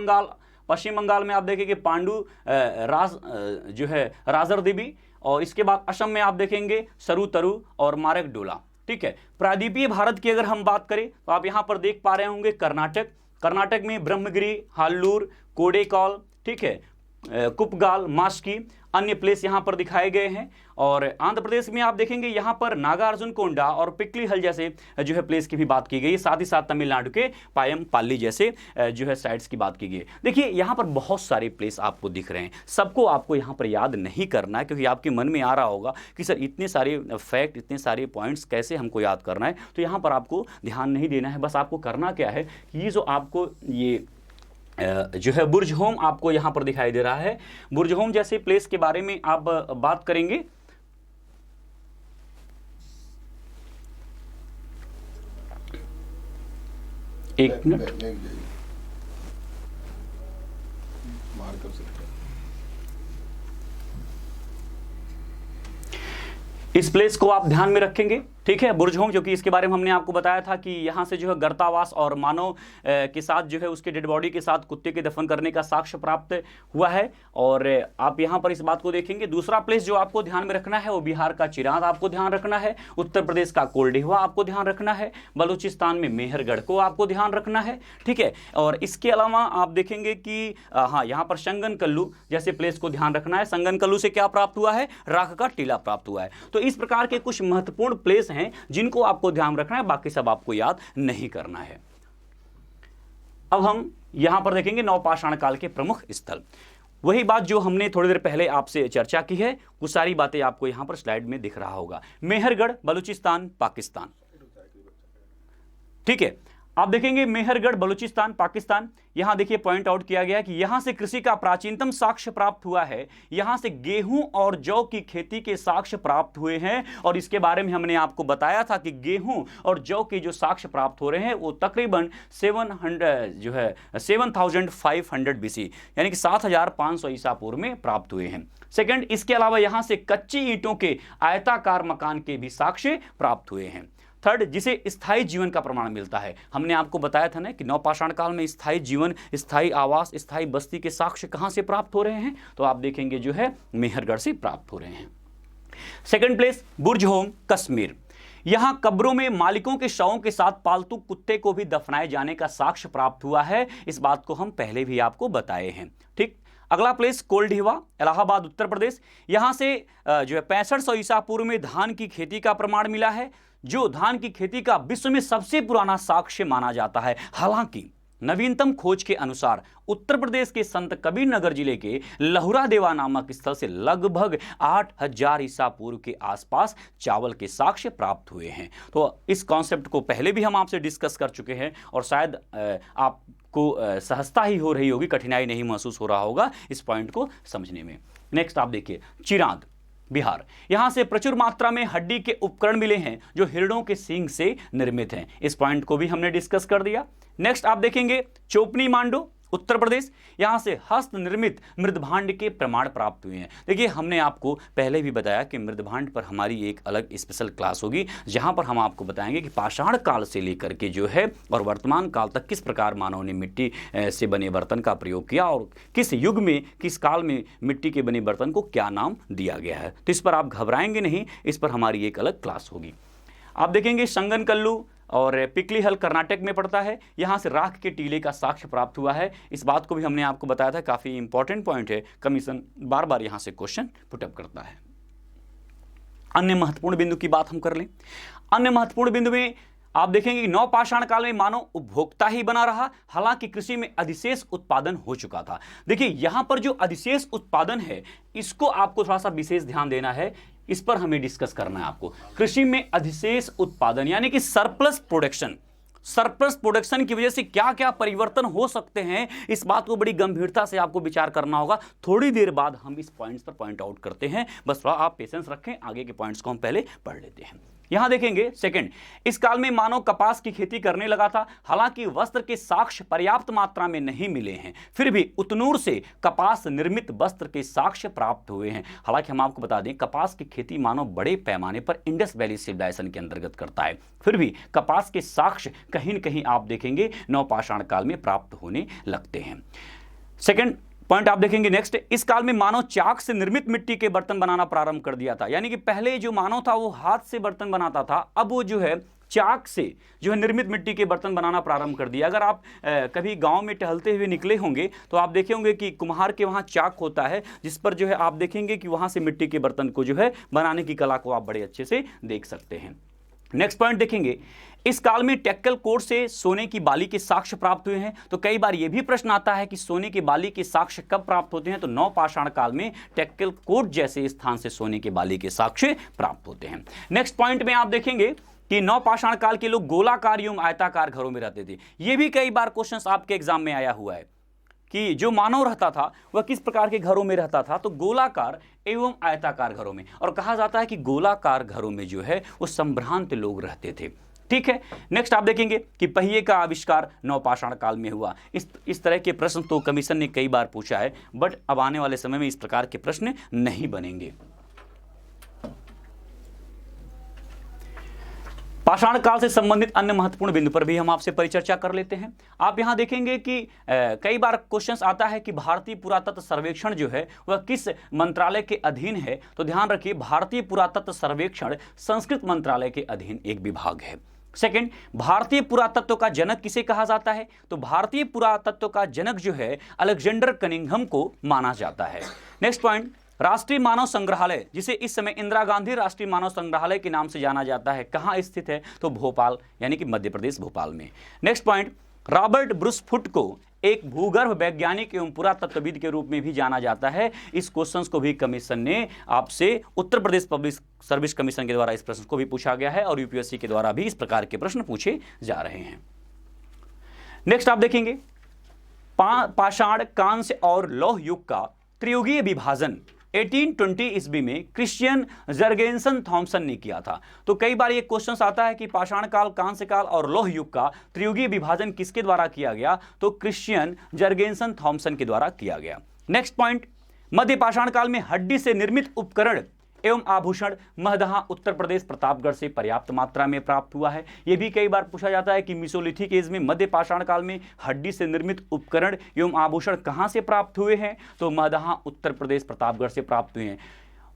बंगाल में आप देखेंगे पांडु जो है राजर देवी, और इसके बाद असम में आप देखेंगे सरुतरु और मारक डोला। ठीक है, प्रायद्वीपीय भारत की अगर हम बात करें तो आप यहां पर देख पा रहे होंगे कर्नाटक में ब्रह्मगिरी, हाल्लूर, कोडेकॉल, ठीक है, कुपगाल, मास्की, अन्य प्लेस यहां पर दिखाए गए हैं। और आंध्र प्रदेश में आप देखेंगे यहां पर नागार्जुन कोंडा और पिक्ली हल जैसे जो है प्लेस की भी बात की गई, साथ ही साथ तमिलनाडु के पायम पाली जैसे जो है साइट्स की बात की गई। देखिए यहां पर बहुत सारे प्लेस आपको दिख रहे हैं, सबको आपको यहां पर याद नहीं करना है, क्योंकि आपके मन में आ रहा होगा कि सर इतने सारे फैक्ट, इतने सारे पॉइंट्स कैसे हमको याद करना है। तो यहाँ पर आपको ध्यान नहीं देना है, बस आपको करना क्या है कि ये जो आपको ये जो है बुर्जहोम आपको यहां पर दिखाई दे रहा है। बुर्जहोम जैसे प्लेस के बारे में आप बात करेंगे। एक मिनट, इस प्लेस को आप ध्यान में रखेंगे, ठीक है। बुर्जहोम, क्योंकि इसके बारे में हमने आपको बताया था कि यहां से जो है गर्तावास और मानव के साथ जो है उसके डेड बॉडी के साथ कुत्ते के दफन करने का साक्ष्य प्राप्त हुआ है। और आप यहां पर इस बात को देखेंगे। दूसरा प्लेस जो आपको ध्यान में रखना है वो बिहार का चिरांद आपको ध्यान रखना है, उत्तर प्रदेश का कोल्डिहवा आपको ध्यान रखना है, बलूचिस्तान में मेहरगढ़ को आपको ध्यान रखना है, ठीक है। और इसके अलावा आप देखेंगे कि हाँ, यहाँ पर संगन कल्लू जैसे प्लेस को ध्यान रखना है। संगन कल्लू से क्या प्राप्त हुआ है? राख का टीला प्राप्त हुआ है। तो इस प्रकार के कुछ महत्वपूर्ण प्लेस हैं जिनको आपको ध्यान रखना है, बाकी सब आपको याद नहीं करना है। अब हम यहां पर देखेंगे नवपाषाण काल के प्रमुख स्थल। वही बात जो हमने थोड़ी देर पहले आपसे चर्चा की है, वो सारी बातें आपको यहां पर स्लाइड में दिख रहा होगा। मेहरगढ़, बलूचिस्तान, पाकिस्तान, ठीक है। आप देखेंगे मेहरगढ़, बलूचिस्तान, पाकिस्तान। यहां देखिए पॉइंट आउट किया गया कि यहां से कृषि का प्राचीनतम साक्ष्य प्राप्त हुआ है। यहां से गेहूं और जौ की खेती के साक्ष्य प्राप्त हुए हैं। और इसके बारे में हमने आपको बताया था कि गेहूं और जौ के जो साक्ष्य प्राप्त हो रहे हैं वो तकरीबन 7500 BC यानी कि 7500 ईसा पूर्व में प्राप्त हुए हैं। सेकंड, इसके अलावा यहां से कच्ची ईंटों के आयताकार मकान के भी साक्ष्य प्राप्त हुए हैं। थर्ड, जिसे स्थायी जीवन का प्रमाण मिलता है। हमने आपको बताया था ना कि नवपाषाण काल में स्थायी जीवन, स्थायी आवास, स्थायी बस्ती के साक्ष्य कहां से प्राप्त हो रहे हैं? तो आप देखेंगे जो है मेहरगढ़ से प्राप्त हो रहे हैं। Second place, Burzahom, Kashmir. यहां कब्रों में मालिकों के शवों के साथ पालतू कुत्ते को भी दफनाए जाने का साक्ष्य प्राप्त हुआ है। इस बात को हम पहले भी आपको बताए हैं, ठीक। अगला प्लेस, कोल्डिहवा, इलाहाबाद, उत्तर प्रदेश। यहां से जो है 6500 ईसा पूर्व में धान की खेती का प्रमाण मिला है, जो धान की खेती का विश्व में सबसे पुराना साक्ष्य माना जाता है। हालांकि नवीनतम खोज के अनुसार उत्तर प्रदेश के संत कबीर नगर जिले के लहुरा देवा नामक स्थल से लगभग 8000 ईसा पूर्व के आसपास चावल के साक्ष्य प्राप्त हुए हैं। तो इस कॉन्सेप्ट को पहले भी हम आपसे डिस्कस कर चुके हैं और शायद आपको सहजता ही हो रही होगी, कठिनाई नहीं महसूस हो रहा होगा इस पॉइंट को समझने में। नेक्स्ट आप देखिए चिरांद, बिहार। यहां से प्रचुर मात्रा में हड्डी के उपकरण मिले हैं जो हिरणों के सींग से निर्मित हैं। इस पॉइंट को भी हमने डिस्कस कर दिया। नेक्स्ट आप देखेंगे चोपनी मांडो, उत्तर प्रदेश। यहां से हस्त निर्मित मृदभांड के प्रमाण प्राप्त हुए हैं। देखिए हमने आपको पहले भी बताया कि मृदभांड पर हमारी एक अलग स्पेशल क्लास होगी, जहां पर हम आपको बताएंगे कि पाषाण काल से लेकर के जो है और वर्तमान काल तक किस प्रकार मानव ने मिट्टी से बने बर्तन का प्रयोग किया और किस युग में, किस काल में मिट्टी के बने बर्तन को क्या नाम दिया गया है। तो इस पर आप घबराएंगे नहीं, इस पर हमारी एक अलग क्लास होगी। आप देखेंगे संगन कल्लू और पिकलीहल कर्नाटक में पड़ता है। यहां से राख के टीले का साक्ष्य प्राप्त हुआ है। इस बात को भी हमने आपको बताया था, काफी इंपॉर्टेंट पॉइंट है, कमीशन बार बार यहां से क्वेश्चन पुटअप करता है। अन्य महत्वपूर्ण बिंदु की बात हम कर लें। अन्य महत्वपूर्ण बिंदु में आप देखेंगे कि नवपाषाण काल में मानव उपभोक्ता ही बना रहा, हालांकि कृषि में अधिशेष उत्पादन हो चुका था। देखिए यहां पर जो अधिशेष उत्पादन है इसको आपको थोड़ा सा विशेष ध्यान देना है, इस पर हमें डिस्कस करना है आपको। कृषि में अधिशेष उत्पादन यानी कि सरप्लस प्रोडक्शन, सरप्लस प्रोडक्शन की वजह से क्या क्या परिवर्तन हो सकते हैं, इस बात को बड़ी गंभीरता से आपको विचार करना होगा। थोड़ी देर बाद हम इस पॉइंट्स पर पॉइंट आउट करते हैं, बस थोड़ा आप पेशेंस रखें, आगे के पॉइंट्स को हम पहले पढ़ लेते हैं। यहां देखेंगे सेकंड, इस काल में मानव कपास की खेती करने लगा था, हालांकि वस्त्र के साक्ष्य पर्याप्त मात्रा में नहीं मिले हैं, फिर भी उतनूर से कपास निर्मित वस्त्र के साक्ष्य प्राप्त हुए हैं। हालांकि हम आपको बता दें कपास की खेती मानव बड़े पैमाने पर इंडस वैली सिविलाइजेशन के अंतर्गत करता है, फिर भी कपास के साक्ष्य कहीं न कहीं आप देखेंगे नवपाषाण काल में प्राप्त होने लगते हैं। सेकंड पॉइंट आप देखेंगे नेक्स्ट, इस काल में मानव चाक से निर्मित मिट्टी के बर्तन बनाना प्रारंभ कर दिया था। यानी कि पहले जो मानव था वो हाथ से बर्तन बनाता था, अब वो जो है चाक से जो है निर्मित मिट्टी के बर्तन बनाना प्रारंभ कर दिया। अगर आप कभी गांव में टहलते हुए निकले होंगे तो आप देखे होंगे कि कुम्हार के वहां चाक होता है, जिस पर जो है आप देखेंगे कि वहां से मिट्टी के बर्तन को जो है बनाने की कला को आप बड़े अच्छे से देख सकते हैं। नेक्स्ट पॉइंट देखेंगे, इस काल में टेक्कल कोट से सोने की बाली के साक्ष्य प्राप्त हुए हैं। तो कई बार यह भी प्रश्न आता है कि सोने की बाली के साक्ष्य कब प्राप्त होते हैं, तो नवपाषाण काल में टेक्कल कोट जैसे स्थान से सोने की बाली के साक्ष्य प्राप्त होते हैं। नेक्स्ट पॉइंट में आप देखेंगे कि नवपाषाण काल के लोग गोलाकार एवं आयताकार घरों में रहते थे। यह भी कई बार क्वेश्चन आपके एग्जाम में आया हुआ है। कि जो मानव रहता था वह किस प्रकार के घरों में रहता था, तो गोलाकार एवं आयताकार घरों में। और कहा जाता है कि गोलाकार घरों में जो है वो संभ्रांत लोग रहते थे। ठीक है, नेक्स्ट आप देखेंगे कि पहिए का आविष्कार नवपाषाण काल में हुआ। इस तरह के प्रश्न तो कमीशन ने कई बार पूछा है, बट अब आने वाले समय में इस प्रकार के प्रश्न नहीं बनेंगे। पाषाण काल से संबंधित अन्य महत्वपूर्ण बिंदु पर भी हम आपसे परिचर्चा कर लेते हैं। आप यहां देखेंगे कि कई बार क्वेश्चंस आता है कि भारतीय पुरातत्व सर्वेक्षण जो है वह किस मंत्रालय के अधीन है, तो ध्यान रखिए भारतीय पुरातत्व सर्वेक्षण संस्कृत मंत्रालय के अधीन एक विभाग है। सेकंड, भारतीय पुरातत्व का जनक किसे कहा जाता है, तो भारतीय पुरातत्व का जनक जो है अलेक्जेंडर कनिंघम को माना जाता है। नेक्स्ट पॉइंट, राष्ट्रीय मानव संग्रहालय, जिसे इस समय इंदिरा गांधी राष्ट्रीय मानव संग्रहालय के नाम से जाना जाता है, कहां स्थित है, तो भोपाल यानी कि मध्य प्रदेश भोपाल में। Next point, Robert Bruce foot को एक भूगर्भ वैज्ञानिक एवं पुरातत्वविद के रूप में भी जाना जाता है। इस क्वेश्चन को भी कमीशन ने आपसे Uttar Pradesh public service commission के द्वारा इस प्रश्न को भी पूछा गया है और यूपीएससी के द्वारा भी इस प्रकार के प्रश्न पूछे जा रहे हैं। नेक्स्ट आप देखेंगे पाषाण, कांस्य और लौह युग का त्रियुगीय विभाजन 1820 ईस्वी में क्रिश्चियन जर्गेनसन थॉमसन ने किया था। तो कई बार ये क्वेश्चन आता है कि पाषाण काल, कांस्य काल और लौह युग का त्रियुगीय विभाजन किसके द्वारा किया गया, तो क्रिश्चियन जर्गेनसन थॉमसन के द्वारा किया गया। नेक्स्ट पॉइंट, मध्य पाषाण काल में हड्डी से निर्मित उपकरण एवं आभूषण महदहा उत्तर प्रदेश प्रतापगढ़ से पर्याप्त मात्रा में प्राप्त हुआ है। यह भी कई बार पूछा जाता है कि मिसोलिथिक एज में मध्य पाषाण काल में हड्डी से निर्मित उपकरण एवं आभूषण कहां से प्राप्त हुए हैं, तो महदहा उत्तर प्रदेश प्रतापगढ़ से प्राप्त हुए हैं।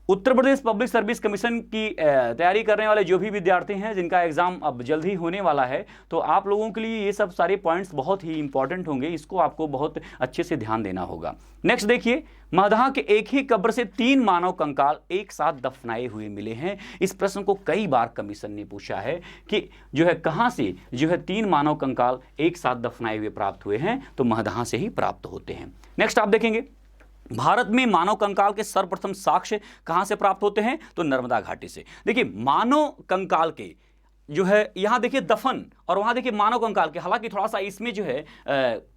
Uttar Pradesh public service commission की तैयारी करने वाले जो भी विद्यार्थी हैं जिनका एग्जाम अब जल्द ही होने वाला है, तो आप लोगों के लिए ये सब सारे पॉइंट्स बहुत ही इंपॉर्टेंट होंगे, इसको आपको बहुत अच्छे से ध्यान देना होगा। नेक्स्ट देखिए, महदहा के एक ही कब्र से 3 मानव कंकाल एक साथ दफनाए हुए मिले हैं। इस प्रश्न को कई बार कमीशन ने पूछा है कि जो है कहां से जो है 3 मानव कंकाल एक साथ दफनाए हुए प्राप्त हुए हैं, तो महदहा से ही प्राप्त होते हैं। नेक्स्ट आप देखेंगे, भारत में मानव कंकाल के सर्वप्रथम साक्ष्य कहां से प्राप्त होते हैं, तो नर्मदा घाटी से। देखिए मानव कंकाल के जो है यहां देखिए दफन और वहां देखिए मानव कंकाल के, हालांकि थोड़ा सा इसमें जो है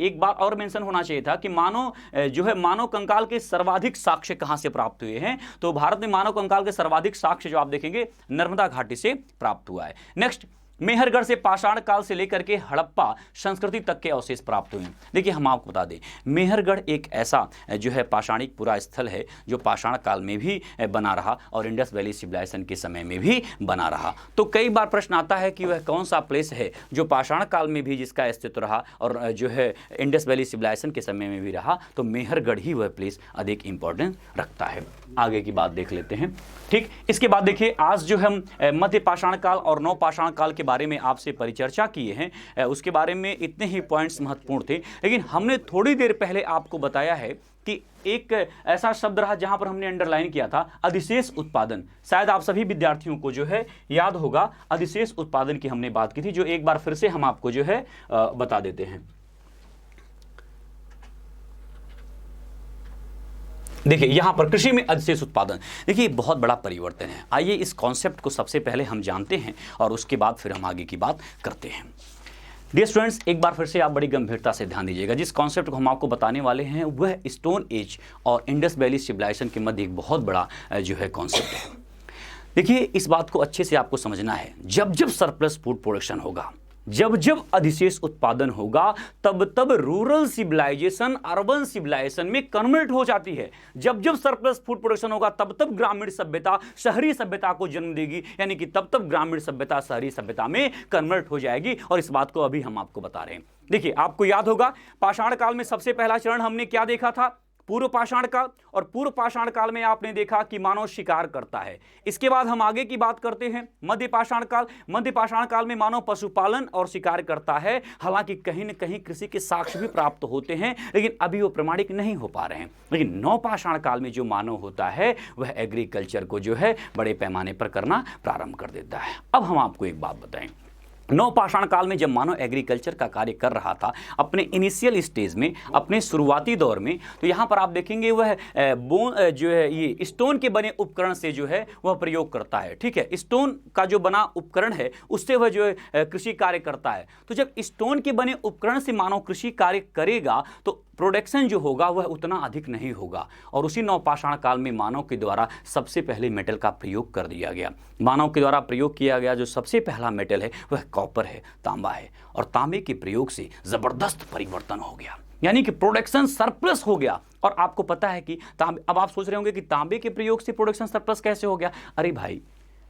एक बात और मेंशन होना चाहिए था कि मानव कंकाल के सर्वाधिक साक्ष्य कहां से प्राप्त हुए हैं, तो भारत में मानव कंकाल के सर्वाधिक साक्ष्य जो आप देखेंगे नर्मदा घाटी से प्राप्त हुआ है। नेक्स्ट, मेहरगढ़ से पाषाण काल से लेकर के हड़प्पा संस्कृति तक के अवशेष प्राप्त हुए हैं। देखिए हम आपको बता दें, मेहरगढ़ एक ऐसा जो है पाषाणिक पूरा स्थल है जो पाषाण काल में भी बना रहा और इंडस वैली सिविलाइजेशन के समय में भी बना रहा। तो कई बार प्रश्न आता है कि वह कौन सा प्लेस है जो पाषाण काल में भी जिसका अस्तित्व रहा और जो है इंडस वैली सिविलाइजेशन के समय में भी रहा, तो मेहरगढ़ ही वह प्लेस अधिक इंपॉर्टेंस रखता है। आगे की बात देख लेते हैं। ठीक, इसके बाद देखिए आज जो हम मध्य पाषाण काल और नव पाषाण काल के बारे में आपसे परिचर्चा किए हैं, उसके बारे में इतने ही पॉइंट्स महत्वपूर्ण थे, लेकिन हमने थोड़ी देर पहले आपको बताया है कि एक ऐसा शब्द रहा जहां पर हमने अंडरलाइन किया था अधिशेष उत्पादन। शायद आप सभी विद्यार्थियों को जो है याद होगा, अधिशेष उत्पादन की हमने बात की थी, जो एक बार फिर से हम आपको जो है बता देते हैं। देखिए यहां पर कृषि में अधिशेष उत्पादन, देखिए बहुत बड़ा परिवर्तन है। आइए इस कॉन्सेप्ट को सबसे पहले हम जानते हैं और उसके बाद फिर हम आगे की बात करते हैं। डियर स्टूडेंट्स, एक बार फिर से आप बड़ी गंभीरता से ध्यान दीजिएगा। जिस कॉन्सेप्ट को हम आपको बताने वाले हैं वह स्टोन एज और इंडस वैली सिविलाइजेशन के मध्य एक बहुत बड़ा जो है कॉन्सेप्ट है। देखिए इस बात को अच्छे से आपको समझना है, जब जब सरप्लस फूड प्रोडक्शन होगा, जब जब अधिशेष उत्पादन होगा, तब तब रूरल सिविलाइजेशन अर्बन सिविलाइजेशन में कन्वर्ट हो जाती है। जब जब सरप्लस फूड प्रोडक्शन होगा, तब तब ग्रामीण सभ्यता शहरी सभ्यता को जन्म देगी, यानी कि तब तब ग्रामीण सभ्यता शहरी सभ्यता में कन्वर्ट हो जाएगी। और इस बात को अभी हम आपको बता रहे हैं। देखिए आपको याद होगा पाषाण काल में सबसे पहला चरण हमने क्या देखा था, पूर्व पाषाण काल, और पूर्व पाषाण काल में आपने देखा कि मानव शिकार करता है। इसके बाद हम आगे की बात करते हैं मध्य पाषाण काल। मध्य पाषाण काल में मानव पशुपालन और शिकार करता है, हालांकि कहीं न कहीं कृषि के साक्ष्य भी प्राप्त होते हैं, लेकिन अभी वो प्रमाणिक नहीं हो पा रहे हैं। लेकिन नव पाषाण काल में जो मानव होता है वह एग्रीकल्चर को जो है बड़े पैमाने पर करना प्रारंभ कर देता है। अब हम आपको एक बात बताएं, नव पाषाण काल में जब मानव एग्रीकल्चर का कार्य कर रहा था अपने इनिशियल स्टेज में, अपने शुरुआती दौर में, तो यहाँ पर आप देखेंगे वह जो है ये स्टोन के बने उपकरण से जो है वह प्रयोग करता है। ठीक है, स्टोन का जो बना उपकरण है उससे वह जो है कृषि कार्य करता है। तो जब स्टोन के बने उपकरण से मानव कृषि कार्य करेगा तो प्रोडक्शन जो होगा वह उतना अधिक नहीं होगा। और उसी नवपाषाण काल में मानव के द्वारा सबसे पहले मेटल का प्रयोग कर दिया गया। मानव के द्वारा प्रयोग किया गया जो सबसे पहला मेटल है वह कॉपर है, तांबा है। और तांबे के प्रयोग से जबरदस्त परिवर्तन हो गया, यानी कि प्रोडक्शन सरप्लस हो गया। और आपको पता है कि अब आप सोच रहे होंगे कि तांबे के प्रयोग से प्रोडक्शन सरप्लस कैसे हो गया। अरे भाई,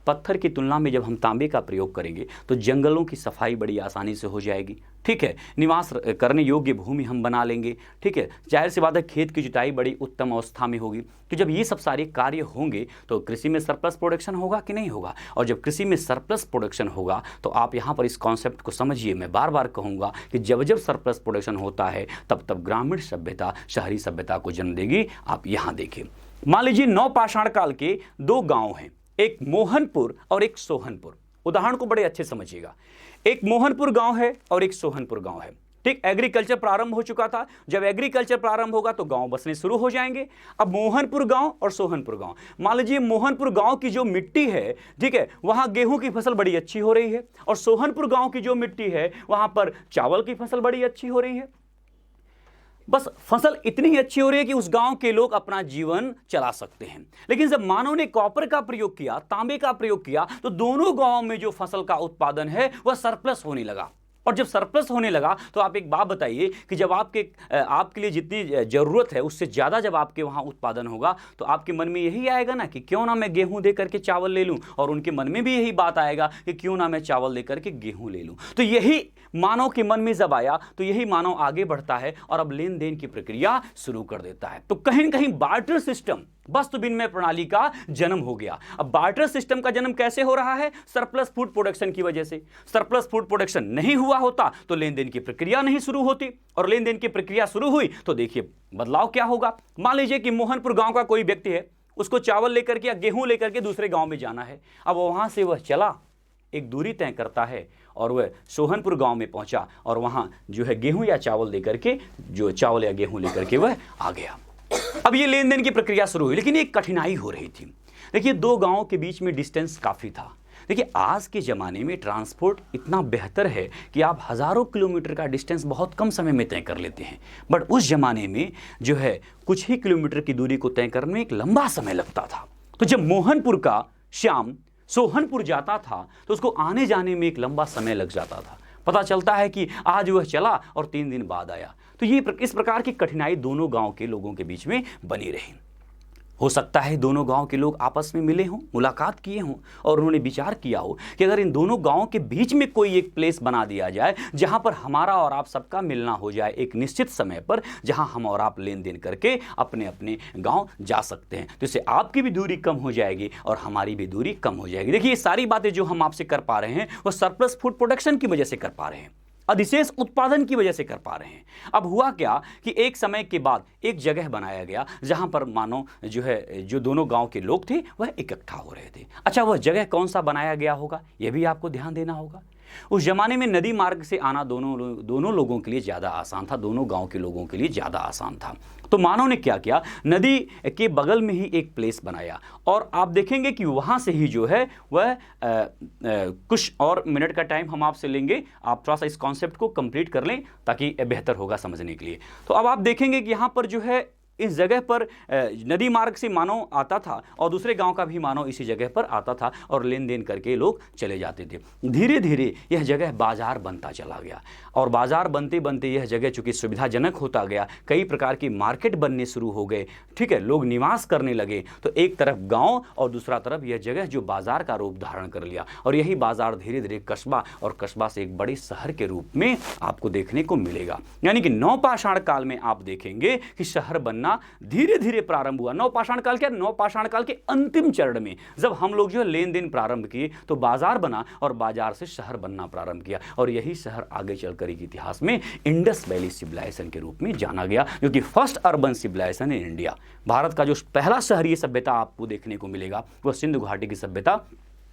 पत्थर की तुलना में जब हम तांबे का प्रयोग करेंगे तो जंगलों की सफाई बड़ी आसानी से हो जाएगी, ठीक है। निवास करने योग्य भूमि हम बना लेंगे, ठीक है। जाहिर सी बात है खेत की जुताई बड़ी उत्तम अवस्था में होगी। तो जब ये सब सारे कार्य होंगे तो कृषि में सरप्लस प्रोडक्शन होगा कि नहीं होगा। और जब कृषि में सरप्लस प्रोडक्शन होगा तो आप यहाँ पर इस कॉन्सेप्ट को समझिए। मैं बार बार कहूँगा कि जब जब सरप्लस प्रोडक्शन होता है तब तब ग्रामीण सभ्यता शहरी सभ्यता को जन्म देगी। आप यहाँ देखिए, मान लीजिए नवपाषाण काल के दो गाँव हैं, एक मोहनपुर और एक सोहनपुर। उदाहरण को बड़े अच्छे समझिएगा। एक मोहनपुर गांव है और एक सोहनपुर गांव है, ठीक। एग्रीकल्चर प्रारंभ हो चुका था। जब एग्रीकल्चर प्रारंभ होगा तो गांव बसने शुरू हो जाएंगे। अब मोहनपुर गांव और सोहनपुर गांव, मान लीजिए मोहनपुर गांव की जो मिट्टी है, ठीक है, वहां गेहूं की फसल बड़ी अच्छी हो रही है। और सोहनपुर गांव की जो मिट्टी है वहां पर चावल की फसल बड़ी अच्छी हो रही है। बस फसल इतनी ही अच्छी हो रही है कि उस गांव के लोग अपना जीवन चला सकते हैं। लेकिन जब मानव ने कॉपर का प्रयोग किया, तांबे का प्रयोग किया, तो दोनों गांव में जो फसल का उत्पादन है वह सरप्लस होने लगा। और जब सरप्लस होने लगा तो आप एक बात बताइए कि जब आपके लिए जितनी जरूरत है उससे ज़्यादा जब आपके वहाँ उत्पादन होगा तो आपके मन में यही आएगा ना कि क्यों ना मैं गेहूं दे करके चावल ले लूं। और उनके मन में भी यही बात आएगा कि क्यों ना मैं चावल दे करके गेहूं ले लूं। तो यही मानव के मन में जब आया तो यही मानव आगे बढ़ता है और अब लेन देन की प्रक्रिया शुरू कर देता है। तो कहीं न कहीं बार्टर सिस्टम, वस्तु विनिमय प्रणाली का जन्म हो गया। अब बार्टर सिस्टम का जन्म कैसे हो रहा है? सरप्लस फूड प्रोडक्शन की वजह से। सरप्लस फूड प्रोडक्शन नहीं हुआ होता तो लेन देन की प्रक्रिया नहीं शुरू होती, और लेन देन की प्रक्रिया शुरू हुई तो देखिए बदलाव क्या होगा। मान लीजिए कि मोहनपुर गांव का कोई व्यक्ति है, उसको चावल लेकर के या गेहूं लेकर के दूसरे गांव में जाना है। अब वहां से वह चला, एक दूरी तय करता है और वह सोहनपुर गांव में पहुंचा और वहां जो है गेहूं या चावल लेकर के, जो चावल या गेहूं लेकर के वह आ गया। अब ये लेन देन की प्रक्रिया शुरू हुई, लेकिन एक कठिनाई हो रही थी। देखिए दो गांवों के बीच में डिस्टेंस काफ़ी था। देखिए आज के ज़माने में ट्रांसपोर्ट इतना बेहतर है कि आप हज़ारों किलोमीटर का डिस्टेंस बहुत कम समय में तय कर लेते हैं। बट उस ज़माने में जो है कुछ ही किलोमीटर की दूरी को तय करने में एक लंबा समय लगता था। तो जब मोहनपुर का श्याम सोहनपुर जाता था तो उसको आने जाने में एक लंबा समय लग जाता था। पता चलता है कि आज वह चला और 3 दिन बाद आया। तो ये इस प्रकार की कठिनाई दोनों गांव के लोगों के बीच में बनी रही। हो सकता है दोनों गांव के लोग आपस में मिले हों, मुलाकात किए हों और उन्होंने विचार किया हो कि अगर इन दोनों गांवों के बीच में कोई एक प्लेस बना दिया जाए जहां पर हमारा और आप सबका मिलना हो जाए एक निश्चित समय पर, जहां हम और आप लेन देन करके अपने अपने गांव जा सकते हैं। तो इससे आपकी भी दूरी कम हो जाएगी और हमारी भी दूरी कम हो जाएगी। देखिए ये सारी बातें जो हम आपसे कर पा रहे हैं वो सरप्लस फूड प्रोडक्शन की वजह से कर पा रहे हैं, अधिशेष उत्पादन की वजह से कर पा रहे हैं। अब हुआ क्या कि एक समय के बाद एक जगह बनाया गया जहां पर मानो जो है जो दोनों गांव के लोग थे वह इकट्ठा हो रहे थे। अच्छा वह जगह कौन सा बनाया गया होगा यह भी आपको ध्यान देना होगा। उस जमाने में नदी मार्ग से आना दोनों लोगों के लिए ज़्यादा आसान था, दोनों गांव के लोगों के लिए ज़्यादा आसान था। तो मानव ने क्या किया, नदी के बगल में ही एक प्लेस बनाया और आप देखेंगे कि वहाँ से ही जो है वह कुछ और मिनट का टाइम हम आपसे लेंगे, आप थोड़ा सा इस कॉन्सेप्ट को कंप्लीट कर लें ताकि बेहतर होगा समझने के लिए। तो अब आप देखेंगे कि यहाँ पर जो है इस जगह पर नदी मार्ग से मानव आता था और दूसरे गांव का भी मानव इसी जगह पर आता था और लेन देन करके लोग चले जाते थे। धीरे धीरे यह जगह बाजार बनता चला गया और बाजार बनते बनते यह जगह चूँकि सुविधाजनक होता गया, कई प्रकार की मार्केट बनने शुरू हो गए, ठीक है, लोग निवास करने लगे। तो एक तरफ गाँव और दूसरा तरफ यह जगह जो बाजार का रूप धारण कर लिया और यही बाजार धीरे धीरे कस्बा और कस्बा से एक बड़े शहर के रूप में आपको देखने को मिलेगा। यानी कि नवपाषाण काल में आप देखेंगे कि शहर बनना धीरे धीरे प्रारंभ हुआ। नवपाषाण काल क्या, नवपाषाण काल के अंतिम चरण में जब हम लोग जो है लेन देन प्रारंभ किए तो बाजार बना और बाजार से शहर बनना प्रारंभ किया और यही शहर आगे चलकर एक इतिहास में इंडस वैली सिविलाइजेशन के रूप में जाना गया, जो कि first urban civilisation in India. Bharat का जो पहला शहरीय सभ्यता आपको देखने को मिलेगा वह सिंधु घाटी की सभ्यता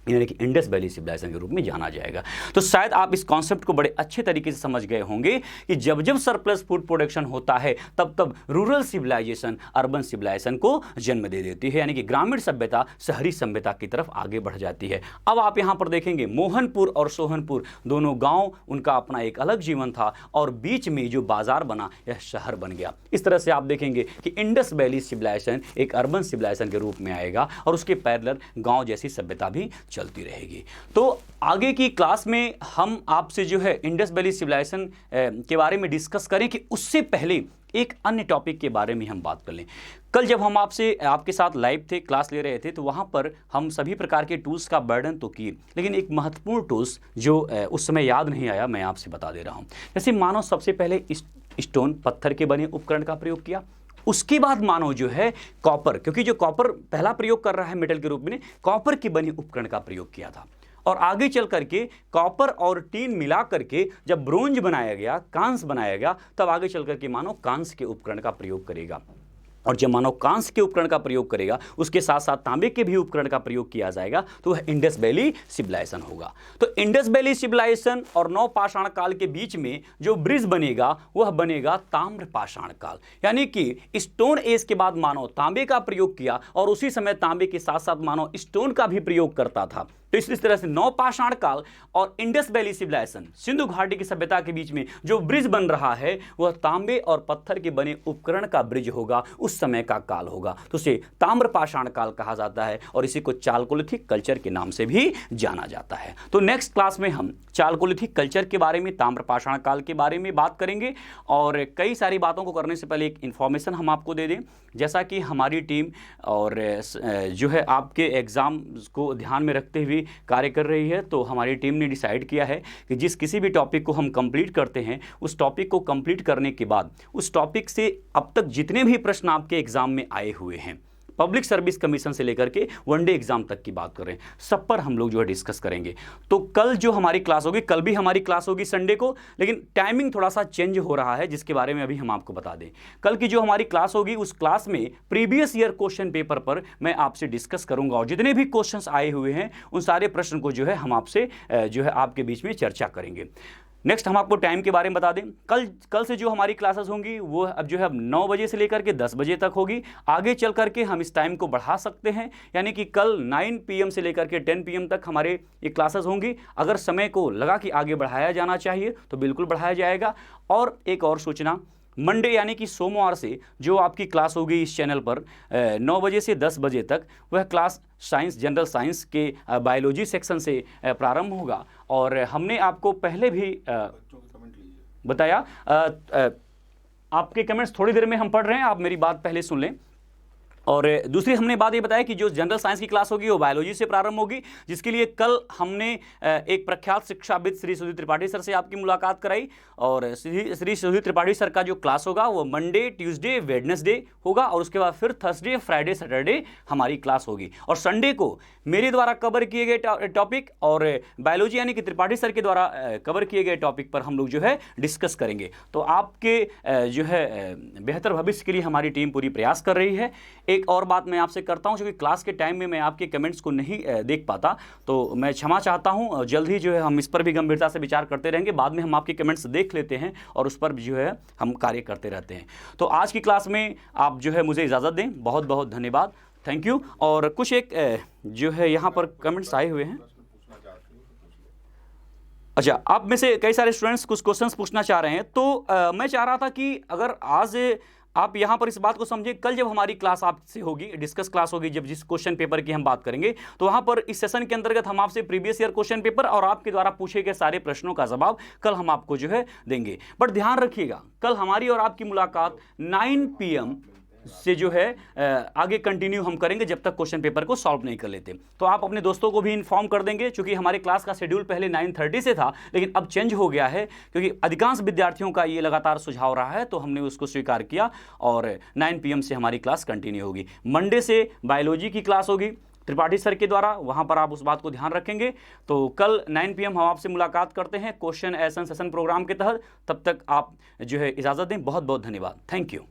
यानी कि इंडस वैली सिविलाइजेशन के रूप में जाना जाएगा। तो शायद आप इस कॉन्सेप्ट को बड़े अच्छे तरीके से समझ गए होंगे कि जब जब सरप्लस फूड प्रोडक्शन होता है तब तब रूरल सिविलाइजेशन अर्बन सिविलाइजेशन को जन्म दे देती है, यानी कि ग्रामीण सभ्यता शहरी सभ्यता की तरफ आगे बढ़ जाती है। अब आप यहाँ पर देखेंगे मोहनपुर और सोहनपुर दोनों गाँव, उनका अपना एक अलग जीवन था और बीच में जो बाजार बना यह शहर बन गया। इस तरह से आप देखेंगे कि इंडस वैली सिविलाइजेशन एक अर्बन सिविलाइजेशन के रूप में आएगा और उसके पैरेलल गाँव जैसी सभ्यता भी चलती रहेगी। तो आगे की क्लास में हम आपसे जो है इंडस वैली सिविलाइजेशन के बारे में डिस्कस करें कि उससे पहले एक अन्य टॉपिक के बारे में हम बात कर लें। कल जब हम आपके साथ लाइव थे, क्लास ले रहे थे, तो वहाँ पर हम सभी प्रकार के टूल्स का वर्णन तो किए, लेकिन एक महत्वपूर्ण टूल्स जो उस समय याद नहीं आया मैं आपसे बता दे रहा हूँ। जैसे मानो सबसे पहले स्टोन पत्थर के बने उपकरण का प्रयोग किया, उसके बाद मानो जो है कॉपर, क्योंकि जो कॉपर पहला प्रयोग कर रहा है मेटल के रूप में, कॉपर के बने उपकरण का प्रयोग किया था। और आगे चल करके कॉपर और टीन मिला करके जब ब्रोंज बनाया गया, कांस बनाया गया, तब आगे चल करके मानो कांस के उपकरण का प्रयोग करेगा। और जब मानव कांस के उपकरण का प्रयोग करेगा, उसके साथ साथ तांबे के भी उपकरण का प्रयोग किया जाएगा, तो वह इंडस वैली सिविलाइजेशन होगा। तो इंडस वैली सिविलाइजेशन और नवपाषाण काल के बीच में जो ब्रिज बनेगा वह बनेगा ताम्र पाषाण काल, यानी कि स्टोन एज के बाद मानव तांबे का प्रयोग किया और उसी समय तांबे के साथ साथ मानव स्टोन का भी प्रयोग करता था। तो इस तरह से नवपाषाण काल और इंडस वैली सिविलाइजेशन सिंधु घाटी की सभ्यता के बीच में जो ब्रिज बन रहा है वह तांबे और पत्थर के बने उपकरण का ब्रिज होगा, उस समय का काल होगा। तो उसे ताम्रपाषाण काल कहा जाता है और इसी को चालकोलिथिक कल्चर के नाम से भी जाना जाता है। तो नेक्स्ट क्लास में हम चालकोलिथिक कल्चर के बारे में, ताम्रपाषाण काल के बारे में बात करेंगे। और कई सारी बातों को करने से पहले एक इन्फॉर्मेशन हम आपको दे दें, जैसा कि हमारी टीम और जो है आपके एग्ज़ाम को ध्यान में रखते हुए कार्य कर रही है, तो हमारी टीम ने डिसाइड किया है कि जिस किसी भी टॉपिक को हम कंप्लीट करते हैं, उस टॉपिक को कंप्लीट करने के बाद उस टॉपिक से अब तक जितने भी प्रश्न आपके एग्जाम में आए हुए हैं, पब्लिक सर्विस कमीशन से लेकर के वनडे एग्जाम तक की बात कर रहे हैं, सब पर हम लोग जो है डिस्कस करेंगे। तो कल जो हमारी क्लास होगी, कल भी हमारी क्लास होगी संडे को, लेकिन टाइमिंग थोड़ा सा चेंज हो रहा है, जिसके बारे में अभी हम आपको बता दें। कल की जो हमारी क्लास होगी उस क्लास में प्रीवियस ईयर क्वेश्चन पेपर पर मैं आपसे डिस्कस करूंगा और जितने भी क्वेश्चंस आए हुए हैं उन सारे प्रश्न को जो है हम आपसे जो है आपके बीच में चर्चा करेंगे। नेक्स्ट हम आपको टाइम के बारे में बता दें, कल से जो हमारी क्लासेस होंगी वो अब जो है 9 बजे से लेकर के 10 बजे तक होगी। आगे चल करके हम इस टाइम को बढ़ा सकते हैं, यानी कि कल 9 PM से लेकर के 10 PM तक हमारे ये क्लासेस होंगी। अगर समय को लगा कि आगे बढ़ाया जाना चाहिए तो बिल्कुल बढ़ाया जाएगा। और एक और सूचना, मंडे यानी कि सोमवार से जो आपकी क्लास होगी इस चैनल पर 9 बजे से 10 बजे तक, वह क्लास साइंस, जनरल साइंस के बायोलॉजी सेक्शन से प्रारंभ होगा। और हमने आपको पहले भी बताया, आपके कमेंट्स थोड़ी देर में हम पढ़ रहे हैं, आप मेरी बात पहले सुन लें। और दूसरी हमने बात ये बताया कि जो जनरल साइंस की क्लास होगी वो बायोलॉजी से प्रारंभ होगी, जिसके लिए कल हमने एक प्रख्यात शिक्षाविद श्री सुधीर त्रिपाठी सर से आपकी मुलाकात कराई। और श्री सुधीर त्रिपाठी सर का जो क्लास होगा वो मंडे, ट्यूसडे, वेडनेसडे होगा और उसके बाद फिर थर्सडे, फ्राइडे, सैटरडे हमारी क्लास होगी। और संडे को मेरे द्वारा कवर किए गए टॉपिक और बायोलॉजी यानी कि त्रिपाठी सर के द्वारा कवर किए गए टॉपिक पर हम लोग जो है डिस्कस करेंगे। तो आपके जो है बेहतर भविष्य के लिए हमारी टीम पूरी प्रयास कर रही है। एक और बात मैं आपसे करता हूं, क्योंकि क्लास के टाइम में मैं आपके कमेंट्स को नहीं देख पाता, तो मैं क्षमा चाहता हूं। जल्द ही जो है हम इस पर भी गंभीरता से विचार करते रहेंगे, बाद में हम आपके कमेंट्स देख लेते हैं और उस पर जो है हम कार्य करते रहते हैं। तो आज की क्लास में आप जो है मुझे इजाज़त दें, बहुत बहुत धन्यवाद, थैंक यू। और कुछ एक जो है यहाँ पर कमेंट्स आए हुए हैं। अच्छा, आप में से कई सारे स्टूडेंट्स कुछ क्वेश्चंस पूछना चाह रहे हैं, तो मैं चाह रहा था कि अगर आज आप यहाँ पर इस बात को समझें, कल जब हमारी क्लास आपसे होगी, डिस्कस क्लास होगी, जब जिस क्वेश्चन पेपर की हम बात करेंगे, तो वहाँ पर इस सेशन के अंतर्गत हम आपसे प्रीवियस ईयर क्वेश्चन पेपर और आपके द्वारा पूछे गए सारे प्रश्नों का जवाब कल हम आपको जो है देंगे। बट ध्यान रखिएगा, कल हमारी और आपकी मुलाकात 9 PM से जो है आगे कंटिन्यू हम करेंगे जब तक क्वेश्चन पेपर को सॉल्व नहीं कर लेते। तो आप अपने दोस्तों को भी इन्फॉर्म कर देंगे, क्योंकि हमारे क्लास का शेड्यूल पहले 9:30 से था, लेकिन अब चेंज हो गया है, क्योंकि अधिकांश विद्यार्थियों का ये लगातार सुझाव रहा है, तो हमने उसको स्वीकार किया और 9 PM से हमारी क्लास कंटिन्यू होगी। मंडे से बायोलॉजी की क्लास होगी त्रिपाठी सर के द्वारा, वहाँ पर आप उस बात को ध्यान रखेंगे। तो कल 9 PM हम आपसे मुलाकात करते हैं क्वेश्चन एंड सेशन प्रोग्राम के तहत। तब तक आप जो है इजाज़त दें, बहुत बहुत धन्यवाद, थैंक यू।